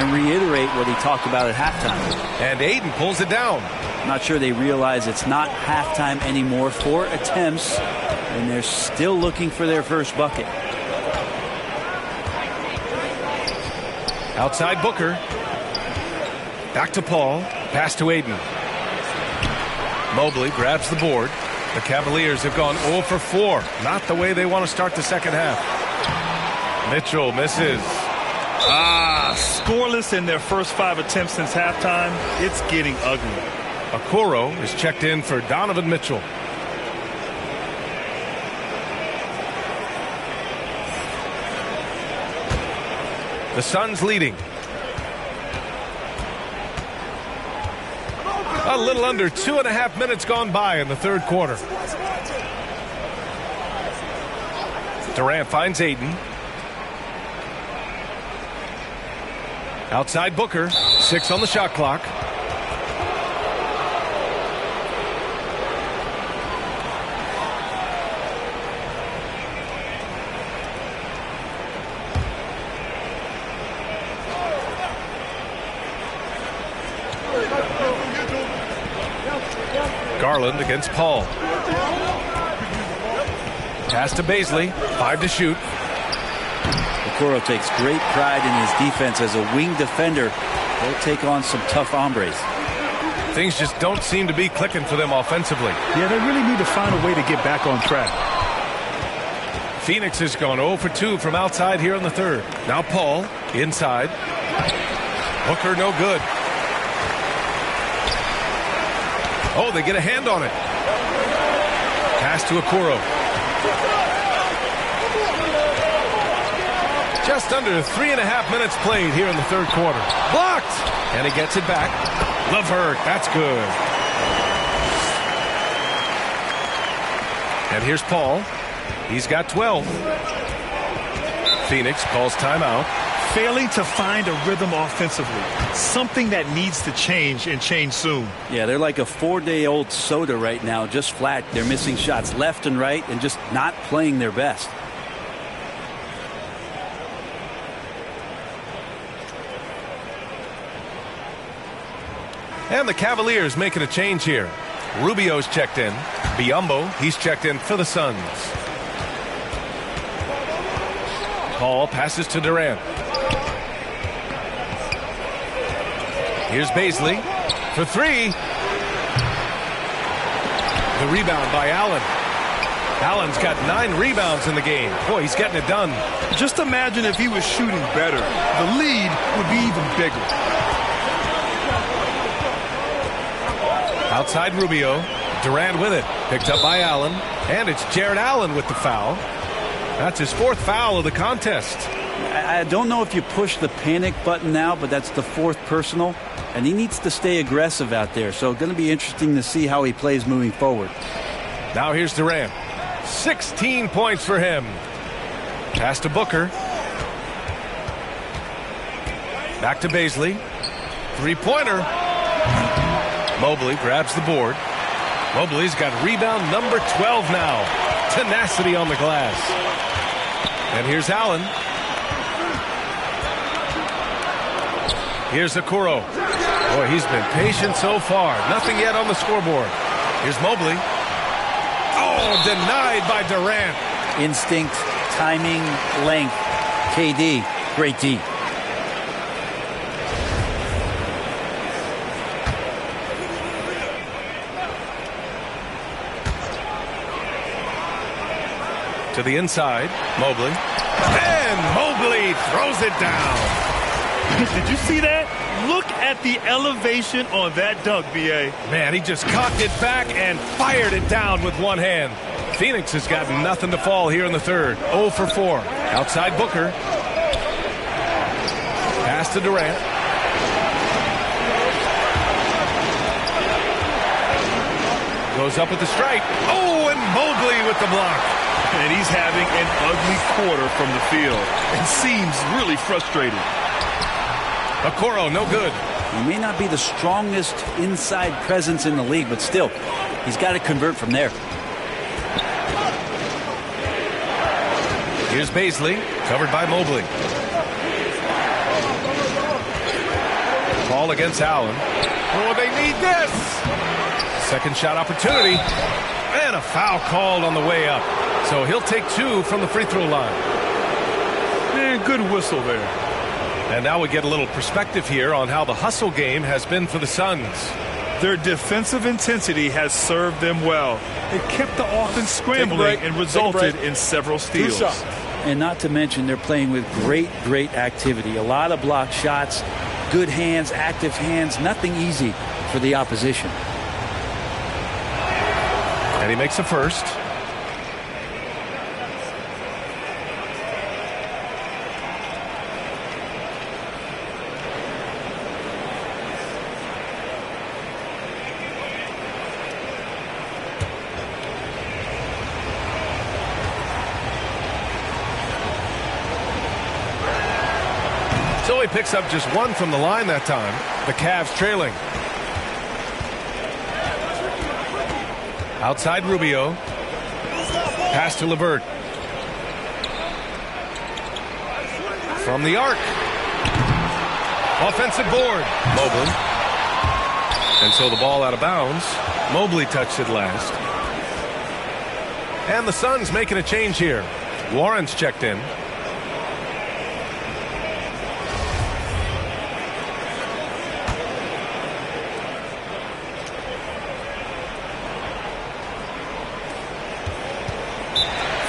S4: and reiterate what he talked about at halftime?
S2: And Ayton pulls it down.
S4: Not sure they realize it's not halftime anymore. 4 attempts, and they're still looking for their first bucket.
S2: Outside Booker. Back to Paul. Pass to Ayton. Mobley grabs the board. The Cavaliers have gone 0 for 4. Not the way they want to start the second half. Mitchell misses.
S5: Scoreless in their first 5 attempts since halftime. It's getting ugly.
S2: Okoro is checked in for Donovan Mitchell. The Suns leading. A little under 2.5 minutes gone by in the third quarter. Durant finds Ayton. Outside Booker. 6 on the shot clock. Garland against Paul. Pass to Bazley. 5 to shoot.
S4: Okoro takes great pride in his defense as a wing defender. He'll take on some tough hombres.
S2: Things just don't seem to be clicking for them offensively.
S5: Yeah, they really need to find a way to get back on track.
S2: Phoenix has gone 0 for 2 from outside here in the third. Now Paul inside. Booker no good. Oh, they get a hand on it. Pass to Okoro. Just under 3.5 minutes played here in the third quarter. Blocked! And he gets it back. LeVert, that's good. And here's Paul. He's got 12. Phoenix calls timeout.
S5: Failing to find a rhythm offensively. Something that needs to change and change soon.
S4: Yeah, they're like a 4-day-old soda right now, just flat. They're missing shots left and right and just not playing their best.
S2: And the Cavaliers making a change here. Rubio's checked in. Biyombo, he's checked in for the Suns. Paul passes to Durant. Here's Bazley for 3. The rebound by Allen. Allen's got 9 rebounds in the game. Boy, he's getting it done.
S5: Just imagine if he was shooting better. The lead would be even bigger.
S2: Outside Rubio. Durant with it. Picked up by Allen. And it's Jared Allen with the foul. That's his 4th foul of the contest.
S4: I don't know if you push the panic button now, but that's the 4th personal. And he needs to stay aggressive out there. So going to be interesting to see how he plays moving forward.
S2: Now here's Durant. 16 points for him. Pass to Booker. Back to Baisley. Three-pointer. Mobley grabs the board. Mobley's got rebound number 12 now. Tenacity on the glass. And here's Allen. Here's Okoro. Boy, he's been patient so far. Nothing yet on the scoreboard. Here's Mobley. Oh, denied by Durant.
S4: Instinct, timing, length. KD, great D.
S2: To the inside, Mobley. And Mobley throws it down.
S5: Did you see that? Look at the elevation on that dunk, B.A.
S2: Man, he just cocked it back and fired it down with one hand. Phoenix has got nothing to fall here in the third. 0 for 4. Outside Booker. Pass to Durant. Goes up with the strike. Oh, and Mobley with the block.
S5: And he's having an ugly quarter from the field and seems really frustrated.
S2: Okoro, no good.
S4: He may not be the strongest inside presence in the league, but still, he's got to convert from there.
S2: Here's Baisley, covered by Mobley. Ball against Allen. Oh, they need this. Second shot opportunity. And a foul called on the way up. So he'll take 2 from the free throw line.
S5: Man, good whistle there.
S2: And now we get a little perspective here on how the hustle game has been for the Suns.
S5: Their defensive intensity has served them well. It kept the offense scrambling and resulted in several steals.
S4: And not to mention they're playing with great activity. A lot of blocked shots, good hands, active hands, nothing easy for the opposition.
S2: And he makes a first. So he picks up just 1 from the line that time. The Cavs trailing. Outside Rubio. Pass to LeVert. From the arc. Offensive board. Mobley. And so the ball out of bounds. Mobley touched it last. And the Suns making a change here. Warren's checked in.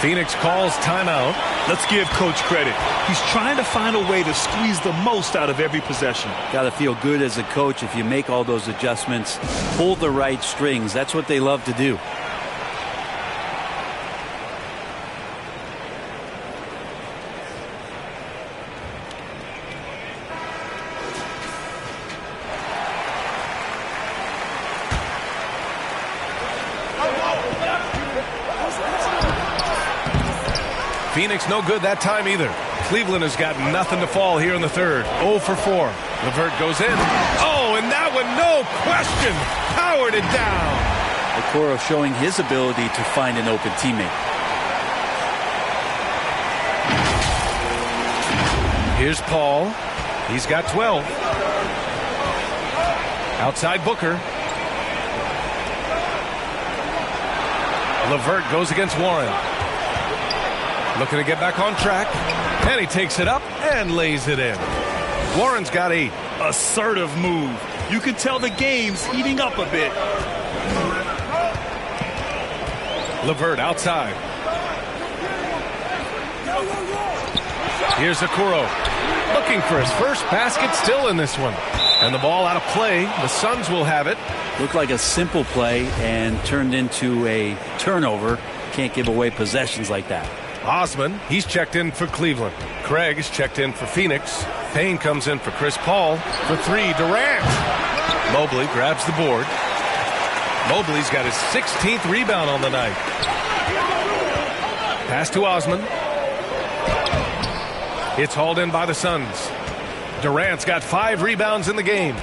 S2: Phoenix calls timeout.
S5: Let's give Coach credit. He's trying to find a way to squeeze the most out of every possession.
S4: Got to feel good as a coach if you make all those adjustments, pull the right strings. That's what they love to do.
S2: Phoenix no good that time either. Cleveland has got nothing to fall here in the third. 0 for 4. LeVert goes in. Oh, and that one, no question, powered it down.
S4: Okoro showing his ability to find an open teammate.
S2: Here's Paul. He's got 12. Outside Booker. LeVert goes against Warren. Looking to get back on track. And he takes it up and lays it in. Warren's got 8.
S5: Assertive move. You can tell the game's heating up a bit.
S2: LeVert outside. Here's Okoro. Looking for his first basket still in this one. And the ball out of play. The Suns will have it.
S4: Looked like a simple play and turned into a turnover. Can't give away possessions like that.
S2: Osman, he's checked in for Cleveland. Craig is checked in for Phoenix. Payne comes in for Chris Paul. For 3, Durant. Mobley grabs the board. Mobley's got his 16th rebound on the night. Pass to Osman. It's hauled in by the Suns. Durant's got 5 rebounds in the game.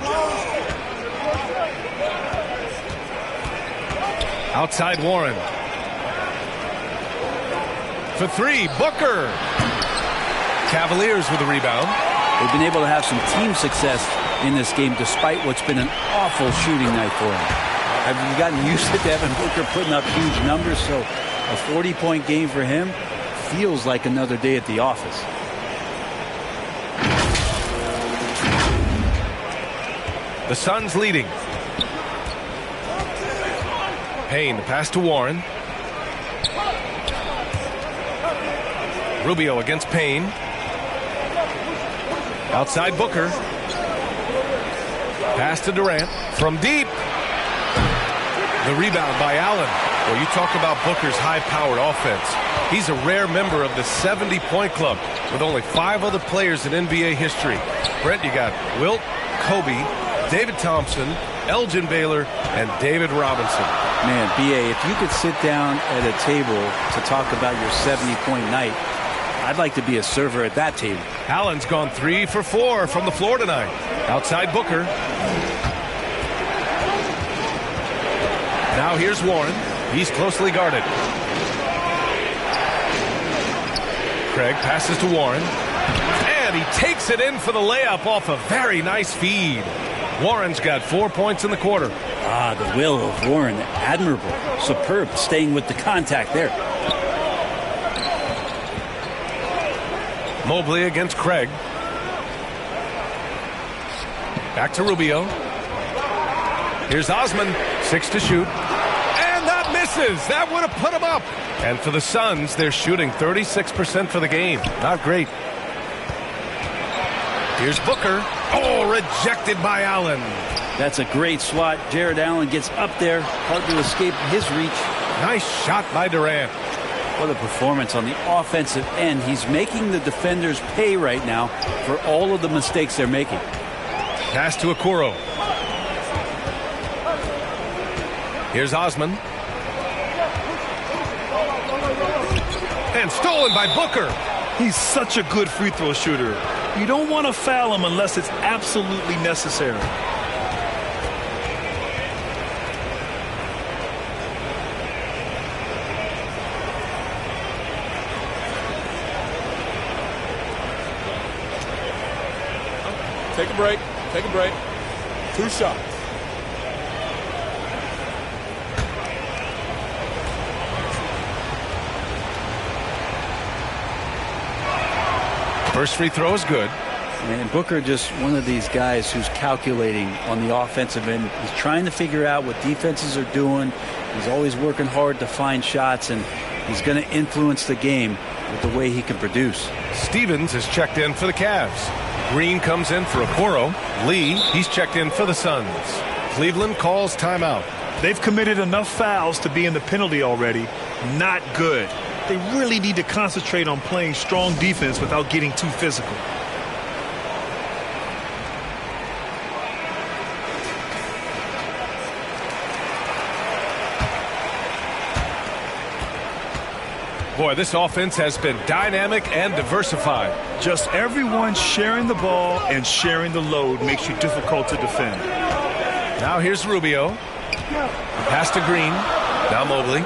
S2: Outside Warren. For 3, Booker. Cavaliers with a rebound.
S4: They've been able to have some team success in this game despite what's been an awful shooting night for them. Have you gotten used to Devin Booker putting up huge numbers? So a 40-point game for him feels like another day at the office.
S2: The Suns leading. Payne, the pass to Warren. Rubio against Payne. Outside Booker. Pass to Durant from deep. The rebound by Allen. Well, you talk about Booker's high-powered offense. He's a rare member of the 70-point club with only 5 other players in NBA history. Brent, you got Wilt, Kobe, David Thompson, Elgin Baylor, and David Robinson.
S4: Man, B.A., if you could sit down at a table to talk about your 70-point night, I'd like to be a server at that table.
S2: Allen's gone 3 for 4 from the floor tonight. Outside Booker. Now here's Warren. He's closely guarded. Craig passes to Warren. And he takes it in for the layup off a very nice feed. Warren's got 4 points in the quarter.
S4: Ah, the will of Warren, admirable. Superb, staying with the contact there.
S2: Mobley against Craig. Back to Rubio. Here's Osman, 6 to shoot. And that misses. That would have put him up. And for the Suns, they're shooting 36% for the game. Not great. Here's Booker. Oh, rejected by Allen.
S4: That's a great swat. Jared Allen gets up there. Hard to escape his reach.
S2: Nice shot by Durant.
S4: What a performance on the offensive end. He's making the defenders pay right now for all of the mistakes they're making.
S2: Pass to Okoro. Here's Osman. And stolen by Booker.
S5: He's such a good free throw shooter. You don't want to foul him unless it's absolutely necessary.
S6: Take a break. Take a break. 2 shots.
S2: First free throw is good.
S4: And Booker just one of these guys who's calculating on the offensive end. He's trying to figure out what defenses are doing. He's always working hard to find shots, and he's going to influence the game with the way he can produce.
S2: Stevens is checked in for the Cavs. Green comes in for Okoro. Lee, he's checked in for the Suns. Cleveland calls timeout.
S5: They've committed enough fouls to be in the penalty already. Not good. They really need to concentrate on playing strong defense without getting too physical.
S2: Boy, this offense has been dynamic and diversified.
S5: Just everyone sharing the ball and sharing the load makes you difficult to defend.
S2: Now here's Rubio. Pass to Green. Now Mobley.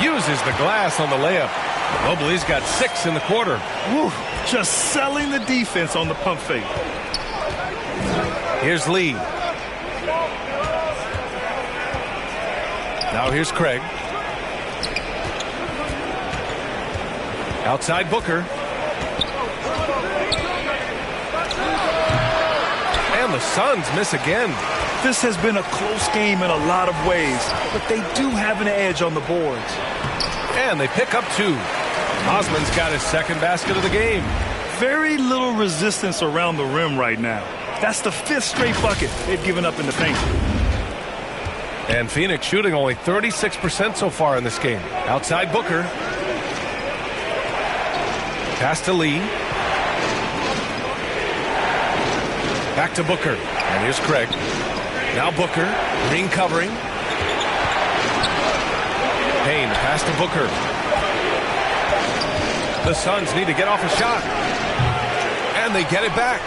S2: Uses the glass on the layup. Mobley's got 6 in the quarter.
S5: Woo, just selling the defense on the pump fake.
S2: Here's Lee. Now here's Craig. Outside Booker. And the Suns miss again.
S5: This has been a close game in a lot of ways, but they do have an edge on the boards.
S2: And they pick up 2. Osman's got his second basket of the game.
S5: Very little resistance around the rim right now. That's the 5th straight bucket they've given up in the paint.
S2: And Phoenix shooting only 36% so far in this game. Outside Booker. Pass to Lee. Back to Booker. And here's Craig. Now Booker. Green covering. Payne pass to Booker. The Suns need to get off a shot. And they get it back.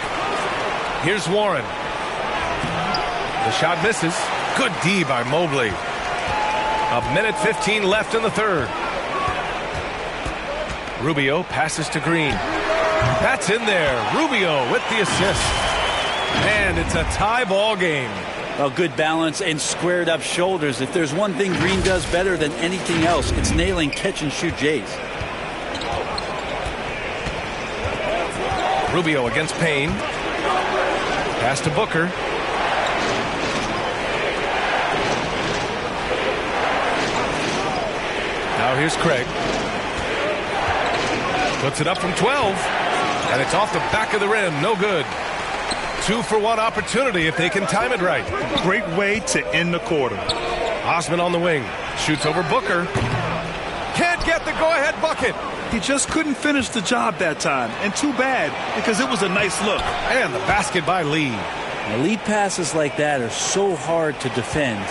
S2: Here's Warren. The shot misses. Good D by Mobley. 1:15 left in the third. Rubio passes to Green. That's in there. Rubio with the assist. And it's a tie ball game.
S4: Well, good balance and squared up shoulders. If there's one thing Green does better than anything else, it's nailing catch and shoot Jays.
S2: Rubio against Payne. Pass to Booker. Now here's Craig. Puts it up from 12. And it's off the back of the rim. No good. 2-for-1 opportunity if they can time it right.
S5: Great way to end the quarter.
S2: Osman on the wing. Shoots over Booker. Can't get the go-ahead bucket.
S5: He just couldn't finish the job that time. And too bad, because it was a nice look.
S2: And the basket by Lee.
S4: Now, lead passes like that are so hard to defend.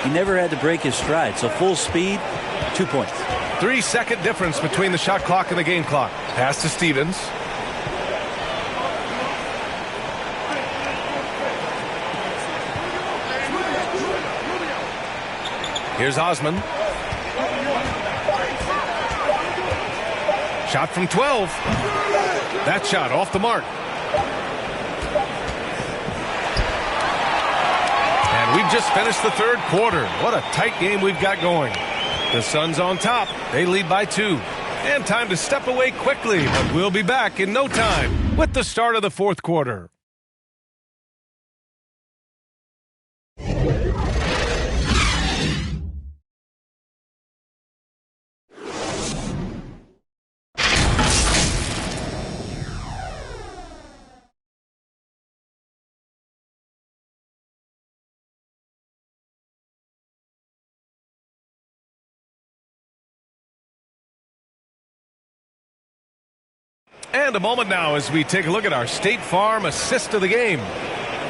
S4: He never had to break his stride. So full speed, 2 points.
S2: 3-second difference between the shot clock and the game clock. Pass to Stevens. Here's Osman. Shot from 12. That shot off the mark. And we've just finished the third quarter. What a tight game we've got going. The Suns on top. They lead by 2. And time to step away quickly, but we'll be back in no time with the start of the fourth quarter. And a moment now as we take a look at our State Farm assist of the game.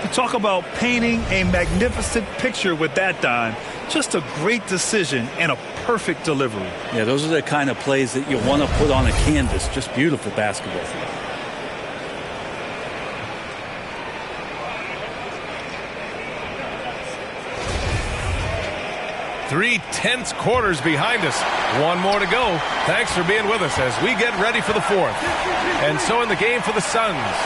S5: You talk about painting a magnificent picture with that dime. Just a great decision and a perfect delivery.
S4: Yeah, those are the kind of plays that you want to put on a canvas. Just beautiful basketball.
S2: 3 tense quarters behind us. One more to go. Thanks for being with us as we get ready for the fourth. And so in the game for the Suns,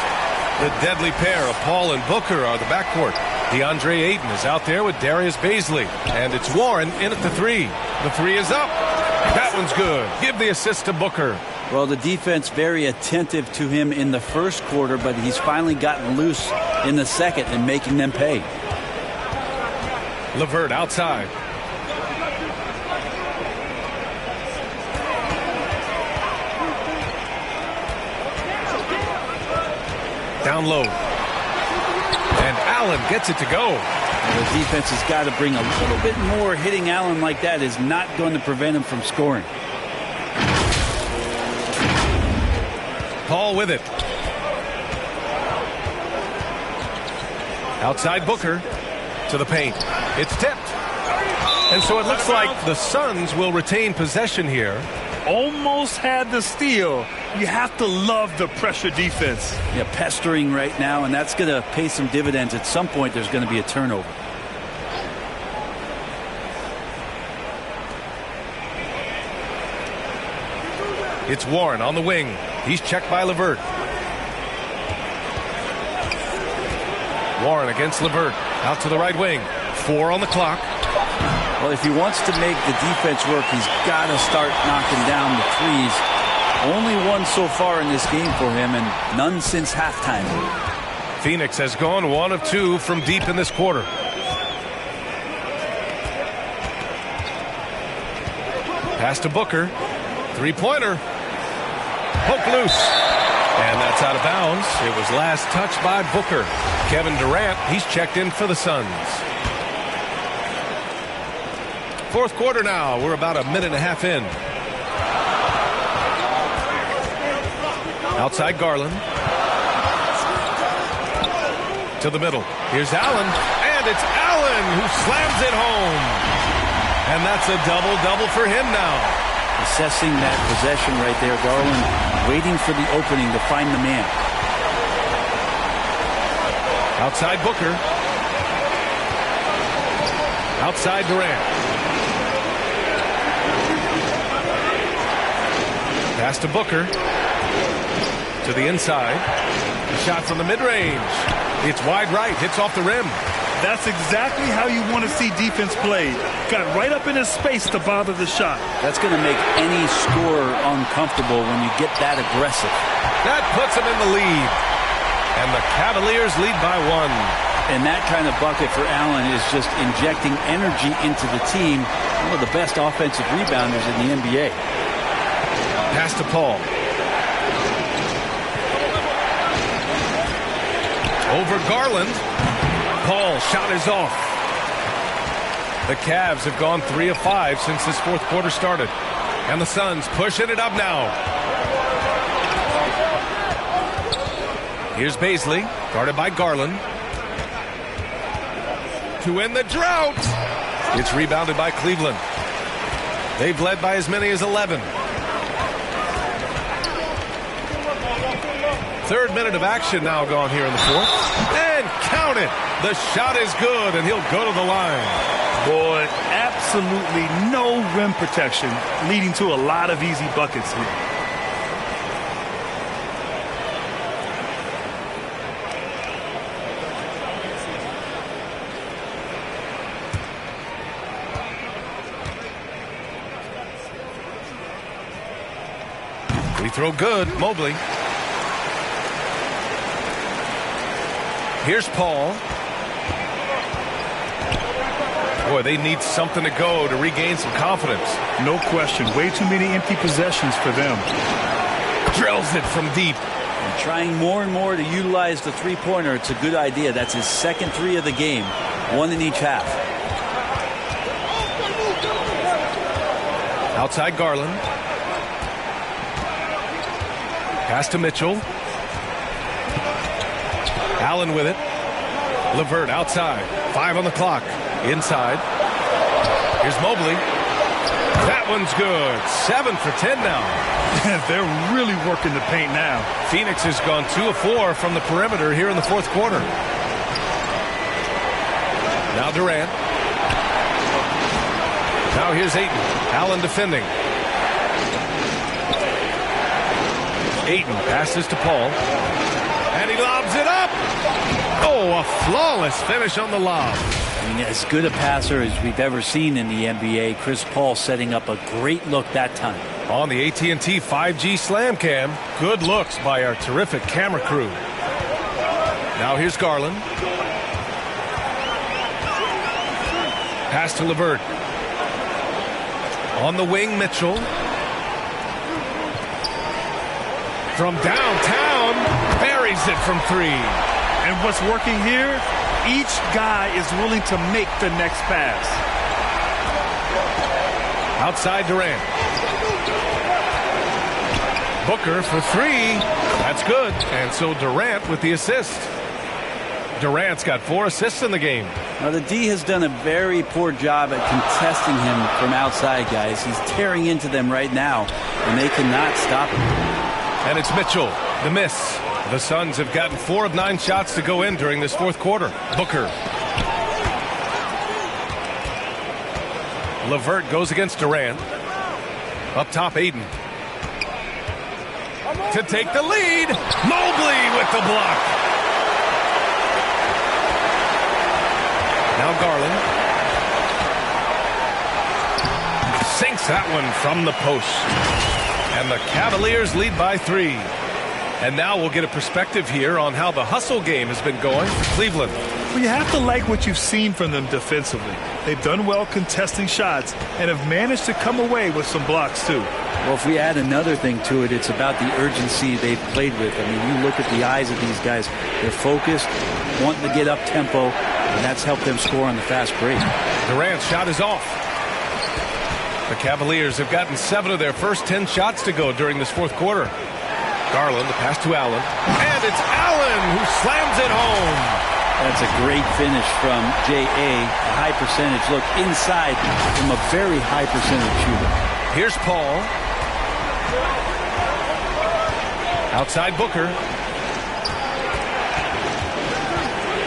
S2: the deadly pair of Paul and Booker are the backcourt. DeAndre Ayton is out there with Darius Baisley. And it's Warren in at the 3. The 3 is up. That one's good. Give the assist to Booker.
S4: Well, the defense very attentive to him in the first quarter, but he's finally gotten loose in the second and making them pay.
S2: LeVert outside. Down low. And Allen gets it to go.
S4: The defense has got to bring a little bit more. Hitting Allen like that is not going to prevent him from scoring.
S2: Paul with it. Outside Booker to the paint. It's tipped. And so it looks like the Suns will retain possession here.
S5: Almost had the steal. You have to love the pressure defense.
S4: Yeah, pestering right now, and that's going to pay some dividends. At some point, there's going to be a turnover.
S2: It's Warren on the wing. He's checked by LeVert. Warren against LeVert. Out to the right wing. 4 on the clock.
S4: Well, if he wants to make the defense work, he's got to start knocking down the threes. Only one so far in this game for him, and none since halftime.
S2: Phoenix has gone 1 of 2 from deep in this quarter. Pass to Booker. 3-pointer. Poke loose. And that's out of bounds. It was last touched by Booker. Kevin Durant, he's checked in for the Suns. Fourth quarter now. We're about a minute and a half in. Outside Garland. To the middle. Here's Allen. And it's Allen who slams it home. And that's a double-double for him now.
S4: assessing that possession right there. Garland waiting for the opening to find the man.
S2: Outside Booker. Outside Durant. Pass to Booker. To the inside. A shot from the mid-range. It's wide right. Hits off the rim.
S5: That's exactly how you want to see defense played. Got right up in his space to bother the shot.
S4: That's going to make any scorer uncomfortable when you get that aggressive.
S2: That puts him in the lead. And the Cavaliers lead by 1.
S4: And that kind of bucket for Allen is just injecting energy into the team. One of the best offensive rebounders in the NBA.
S2: Pass to Paul. Over Garland. Paul shot is off. The Cavs have gone 3 of 5 since this fourth quarter started. And the Suns pushing it up now. Here's Bazley, guarded by Garland. To end the drought. It's rebounded by Cleveland. They've led by as many as 11. Third minute of action now gone here in the fourth. And count it. The shot is good, and he'll go to the line.
S5: Boy, absolutely no rim protection, leading to a lot of easy buckets here.
S2: Free throw good. Mobley. Here's Paul. Boy, they need something to go to regain some confidence.
S5: No question. Way too many empty possessions for them.
S2: Drills it from deep.
S4: And trying more and more to utilize the three-pointer. It's a good idea. That's his second 3 of the game. 1 in each half.
S2: Outside Garland. Pass to Mitchell. Allen with it. LeVert outside. 5 on the clock. Inside. Here's Mobley. That one's good. 7 for 10 now.
S5: They're really working the paint now.
S2: Phoenix has gone 2 of 4 from the perimeter here in the fourth quarter. Now Durant. Now here's Ayton. Allen defending. Ayton passes to Paul. And he lobs it up. Oh, a flawless finish on the lob.
S4: I mean, as good a passer as we've ever seen in the NBA. Chris Paul setting up a great look that time.
S2: On the AT&T 5G Slam Cam, good looks by our terrific camera crew. Now here's Garland. Pass to LeVert. On the wing, Mitchell. From downtown, buries it from 3.
S5: And what's working here? Each guy is willing to make the next pass.
S2: Outside Durant. Booker for 3. That's good. And so Durant with the assist. Durant's got 4 assists in the game.
S4: Now the D has done a very poor job at contesting him from outside, guys. He's tearing into them right now, and they cannot stop him.
S2: And it's Mitchell, the miss. The Suns have gotten 4 of 9 shots to go in during this fourth quarter. Booker. LeVert goes against Durant. Up top, Ayton. To take the lead. Mobley with the block. Now Garland. Sinks that one from the post. And the Cavaliers lead by 3. And now we'll get a perspective here on how the hustle game has been going for Cleveland.
S5: Well, you have to like what you've seen from them defensively. They've done well contesting shots and have managed to come away with some blocks, too.
S4: Well, if we add another thing to it, it's about the urgency they've played with. I mean, you look at the eyes of these guys. They're focused, wanting to get up tempo, and that's helped them score on the fast break.
S2: Durant's shot is off. The Cavaliers have gotten 7 of their first 10 shots to go during this fourth quarter. Garland, the pass to Allen. And it's Allen who slams it home.
S4: That's a great finish from J.A. A high percentage look inside from a very high percentage shooter.
S2: Here's Paul. Outside Booker.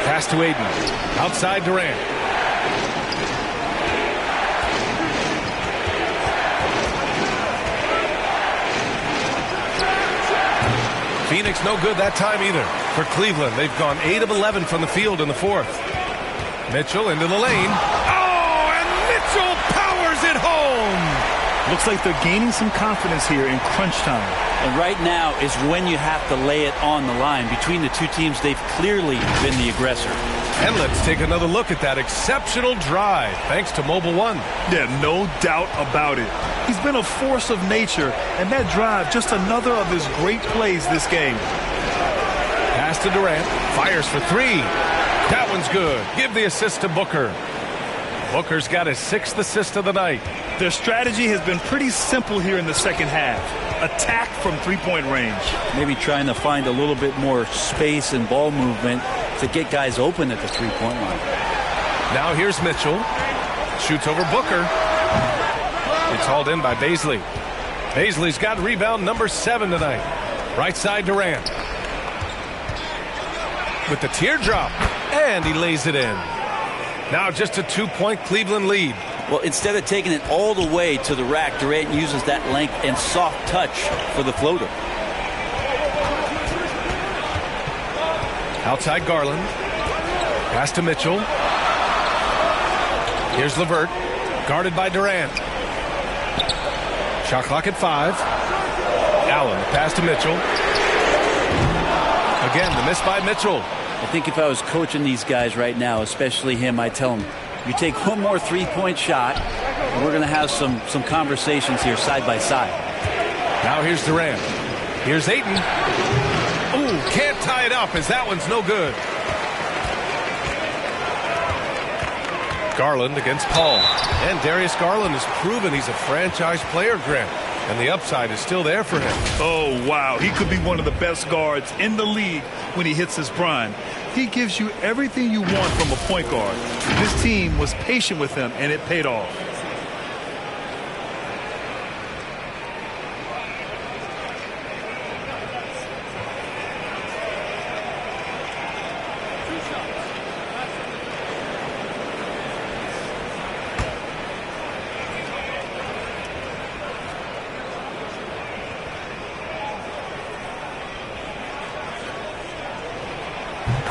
S2: Pass to Aiden. Outside Durant. Phoenix no good that time either. For Cleveland, they've gone 8 of 11 from the field in the fourth. Mitchell into the lane. Oh, and Mitchell powers it home.
S5: Looks like they're gaining some confidence here in crunch time.
S4: And right now is when you have to lay it on the line. Between the two teams, they've clearly been the aggressor.
S2: And let's take another look at that exceptional drive, thanks to Mobile One.
S5: Yeah, no doubt about it. He's been a force of nature, and that drive, just another of his great plays this game.
S2: Pass to Durant, fires for three. That one's good. Give the assist to Booker. Booker's got his 6th assist of the night.
S5: Their strategy has been pretty simple here in the second half. Attack from three-point range.
S4: Maybe trying to find a little bit more space and ball movement to get guys open at the three-point line.
S2: Now here's Mitchell. Shoots over Booker. It's hauled in by Bazley. Bazley's got rebound number 7 tonight. Right side Durant. With the teardrop. And he lays it in. Now just a 2-point Cleveland lead.
S4: Well, instead of taking it all the way to the rack, Durant uses that length and soft touch for the floater.
S2: Outside Garland. Pass to Mitchell. Here's LeVert. Guarded by Durant. Shot clock at 5. Allen, pass to Mitchell. Again, the miss by Mitchell.
S4: I think if I was coaching these guys right now, especially him, I'd tell him, you take one more three-point shot, and we're going to have some conversations here side by side.
S2: Now here's Durant. Here's Ayton. Ooh, can't tie it up as that one's no good. Garland against Paul. And Darius Garland has proven he's a franchise player, Grant. And the upside is still there for him.
S5: Oh, wow. He could be one of the best guards in the league when he hits his prime. He gives you everything you want from a point guard. This team was patient with him, and it paid off.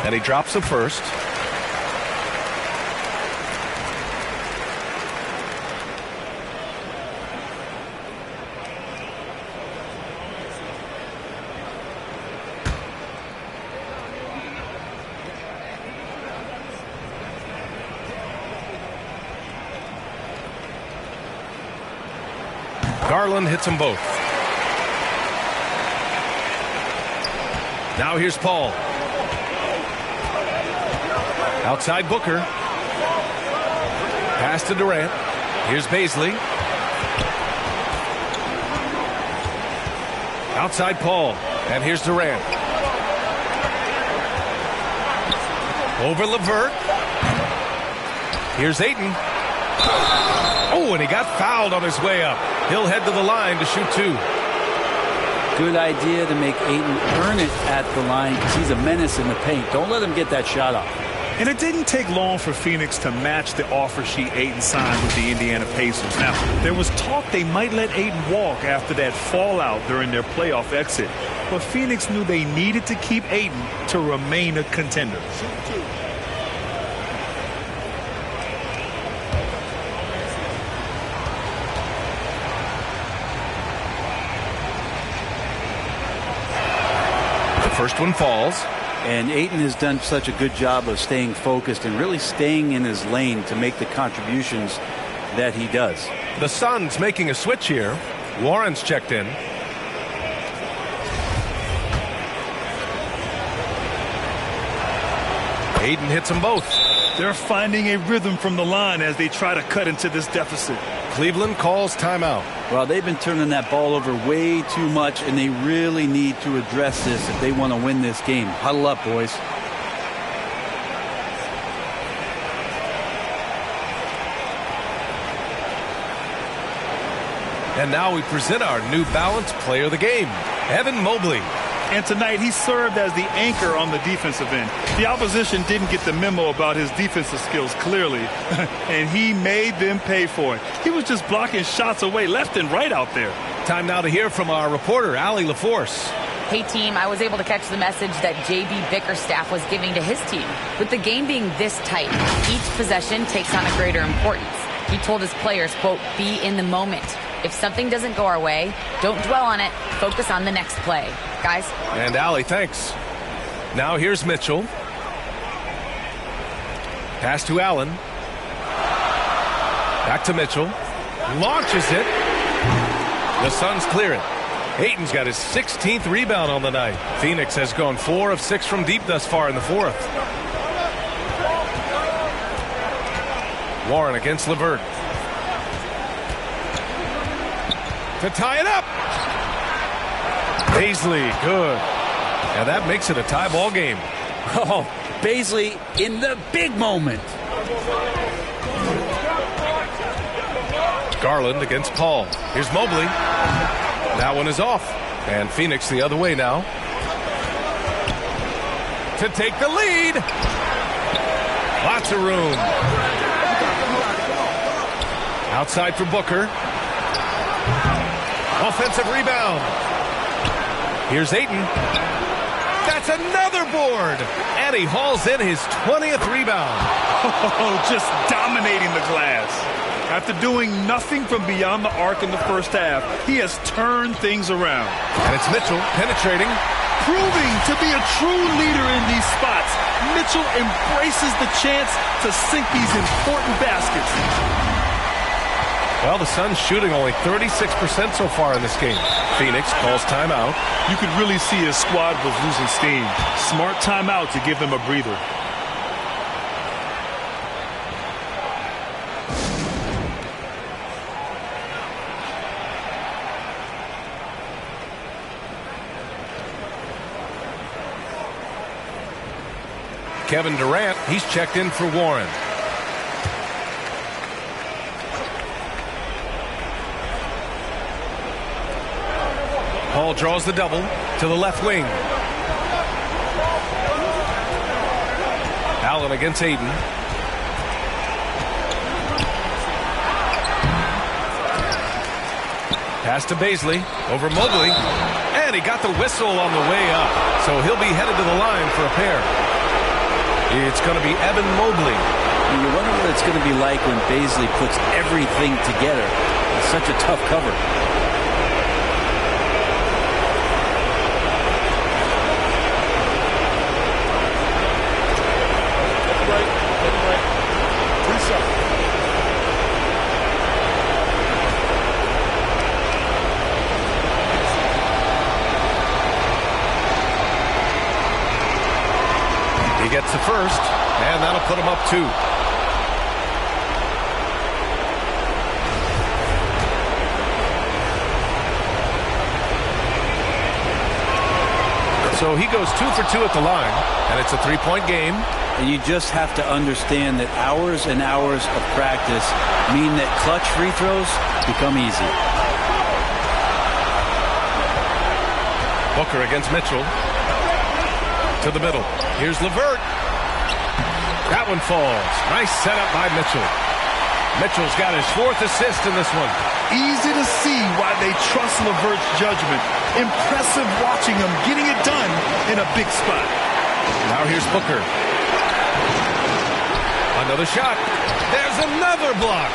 S2: And he drops the first. Garland hits them both. Now here's Paul. Outside Booker. Pass to Durant. Here's Bazley. Outside Paul. And here's Durant. Over LeVert. Here's Ayton. Oh, and he got fouled on his way up. He'll head to the line to shoot 2.
S4: Good idea to make Ayton earn it at the line because he's a menace in the paint. Don't let him get that shot off.
S5: And it didn't take long for Phoenix to match the offer sheet Ayton signed with the Indiana Pacers. Now, there was talk they might let Ayton walk after that fallout during their playoff exit. But Phoenix knew they needed to keep Ayton to remain a contender.
S2: The first one falls.
S4: And Ayton has done such a good job of staying focused and really staying in his lane to make the contributions that he does.
S2: The Suns making a switch here. Warren's checked in. Ayton hits them both.
S5: They're finding a rhythm from the line as they try to cut into this deficit.
S2: Cleveland calls timeout.
S4: Well, they've been turning that ball over way too much, and they really need to address this if they want to win this game. Huddle up, boys.
S2: And now we present our New Balance Player of the Game, Evan Mobley.
S5: And tonight, he served as the anchor on the defensive end. The opposition didn't get the memo about his defensive skills clearly, and he made them pay for it. He was just blocking shots away left and right out there.
S2: Time now to hear from our reporter, Allie LaForce.
S3: Hey, team, I was able to catch the message that J.B. Bickerstaff was giving to his team. With the game being this tight, each possession takes on a greater importance. He told his players, quote, be in the moment. If something doesn't go our way, don't dwell on it. Focus on the next play. Guys?
S2: And Allie, thanks. Now here's Mitchell. Pass to Allen. Back to Mitchell. Launches it. The Suns clear it. Ayton's got his 16th rebound on the night. Phoenix has gone 4 of 6 from deep thus far in the fourth. Warren against LeVert. To tie it up. Baisley, good. Now that makes it a tie ball game.
S4: Oh, Baisley in the big moment.
S2: Garland against Paul. Here's Mobley. That one is off. And Phoenix the other way now. To take the lead. Lots of room. Outside for Booker. Offensive rebound. Here's Ayton. That's another board. And he hauls in his 20th rebound.
S5: Oh, just dominating the glass. After doing nothing from beyond the arc in the first half, he has turned things around.
S2: And it's Mitchell penetrating.
S5: Proving to be a true leader in these spots. Mitchell embraces the chance to sink these important baskets.
S2: Well, the Suns shooting only 36% so far in this game. Phoenix calls timeout.
S5: You could really see his squad was losing steam. Smart timeout to give them a breather.
S2: Kevin Durant, he's checked in for Warren. Paul draws the double to the left wing. Allen against Ayton. Pass to Baisley over Mobley. And he got the whistle on the way up. So he'll be headed to the line for a pair. It's going to be Evan Mobley.
S4: You wonder what it's going to be like when Baisley puts everything together. It's such a tough cover.
S2: Gets the first, and that'll put him up 2. So he goes 2 for 2 at the line, and it's a 3-point game.
S4: And you just have to understand that hours and hours of practice mean that clutch free throws become easy.
S2: Booker against Mitchell. To the middle. Here's LeVert. That one falls. Nice setup by Mitchell. Mitchell's got his 4th assist in this one.
S5: Easy to see why they trust LeVert's judgment. Impressive watching him getting it done in a big spot.
S2: Now here's Booker. Another shot. There's another block.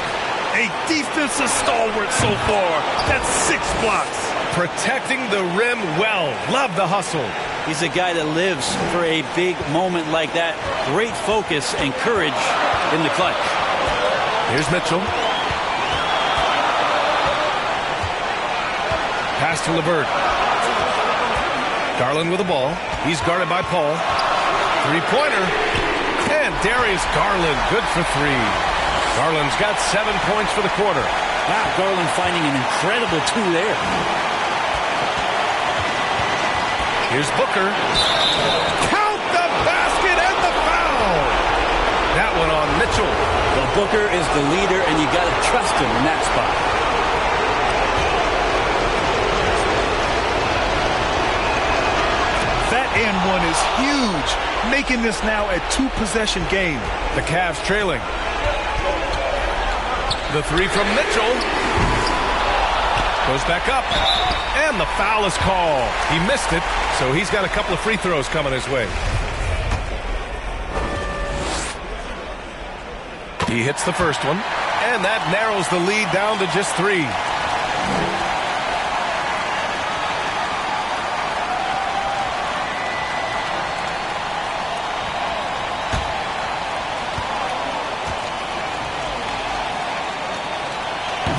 S5: A defensive stalwart so far. That's 6 blocks.
S2: Protecting the rim well. Love the hustle.
S4: He's a guy that lives for a big moment like that. Great focus and courage in the clutch.
S2: Here's Mitchell. Pass to LeVert. Garland with the ball. He's guarded by Paul. 3-pointer. And Darius Garland, good for 3. Garland's got 7 points for the quarter.
S4: Wow, Garland finding an incredible 2 there.
S2: Here's Booker. Count the basket and the foul. That one on Mitchell.
S4: Well, Booker is the leader, and you got to trust him in that spot.
S5: and one is huge, making this now a 2-possession game.
S2: The Cavs trailing. The three from Mitchell. Goes back up. And the foul is called. He missed it, so he's got a couple of free throws coming his way. He hits the first one, and that narrows the lead down to just 3.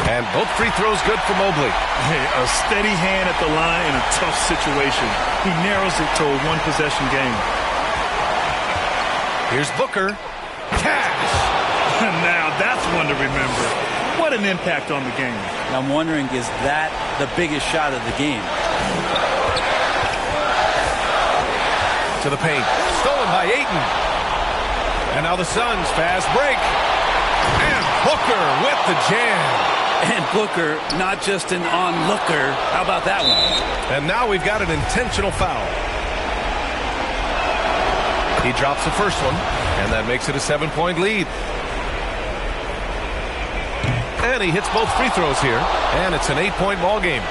S2: And both free throws good for Mobley.
S5: Hey, a steady hand at the line in a tough situation. He narrows it to a 1-possession game.
S2: Here's Booker. Cash!
S5: Now that's one to remember. What an impact on the game.
S4: I'm wondering, is that the biggest shot of the game?
S2: To the paint. Stolen by Ayton. And now the Suns fast break. And Booker with the jam.
S4: And Booker, not just an onlooker. How about that one?
S2: And now we've got an intentional foul. He drops the first one, and that makes it a 7-point lead. And he hits both free throws here, and it's an 8-point ball game.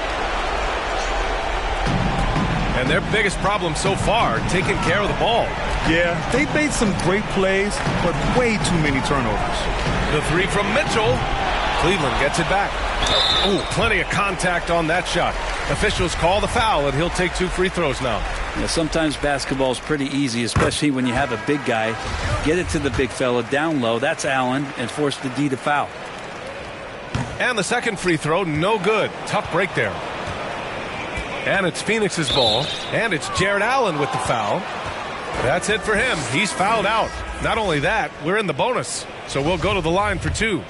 S2: And their biggest problem so far, taking care of the ball.
S5: Yeah, they've made some great plays, but way too many turnovers.
S2: The three from Mitchell. Cleveland gets it back. Oh, plenty of contact on that shot. Officials call the foul, and he'll take 2 free throws now.
S4: Yeah, sometimes basketball is pretty easy, especially when you have a big guy. Get it to the big fella down low. That's Allen, and force the D to foul.
S2: And the second free throw, no good. Tough break there. And it's Phoenix's ball, and it's Jared Allen with the foul. That's it for him. He's fouled out. Not only that, we're in the bonus, so we'll go to the line for 2.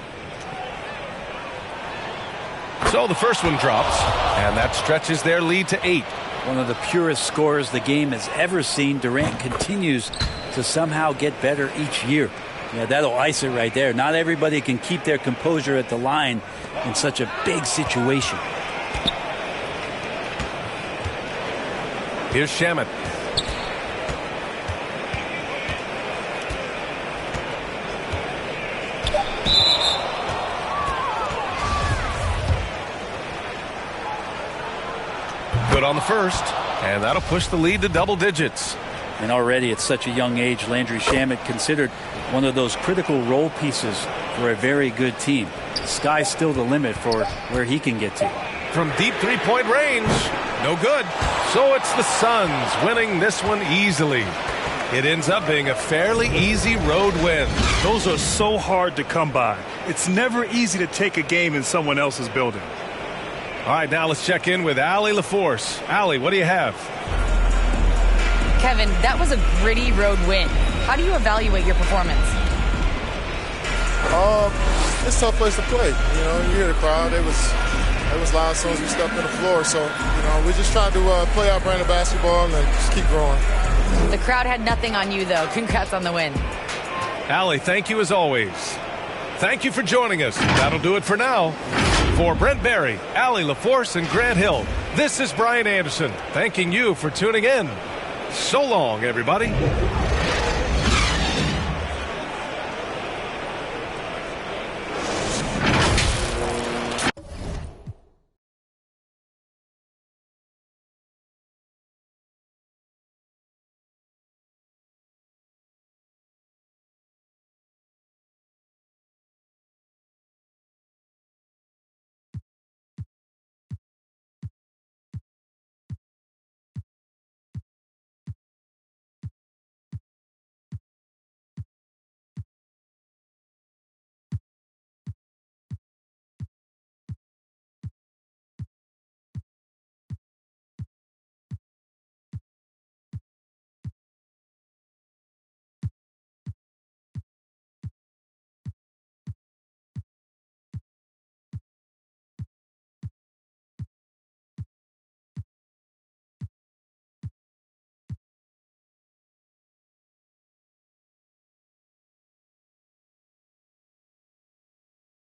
S2: So the first one drops, and that stretches their lead to 8.
S4: One of the purest scorers the game has ever seen. Durant continues to somehow get better each year. Yeah, that'll ice it right there. Not everybody can keep their composure at the line in such a big situation.
S2: Here's Shamet. Good on the first, and that'll push the lead to double digits.
S4: And already at such a young age, Landry Shamet considered one of those critical role pieces for a very good team. The sky's still the limit for where he can get to.
S2: From deep 3-point range, no good. So it's the Suns winning this one easily. It ends up being a fairly easy road win.
S5: Those are so hard to come by. It's never easy to take a game in someone else's building.
S2: All right, now let's check in with Allie LaForce. Allie, what do you have?
S3: Kevin, that was a gritty road win. How do you evaluate your performance?
S7: It's a tough place to play. You know, you hear the crowd. It was loud as soon as we stepped on the floor. So, you know, we just tried to play our brand of basketball and just keep growing.
S3: The crowd had nothing on you, though. Congrats on the win.
S2: Allie, thank you as always. Thank you for joining us. That'll do it for now. For Brent Barry, Allie LaForce, and Grant Hill, this is Brian Anderson thanking you for tuning in. So long, everybody.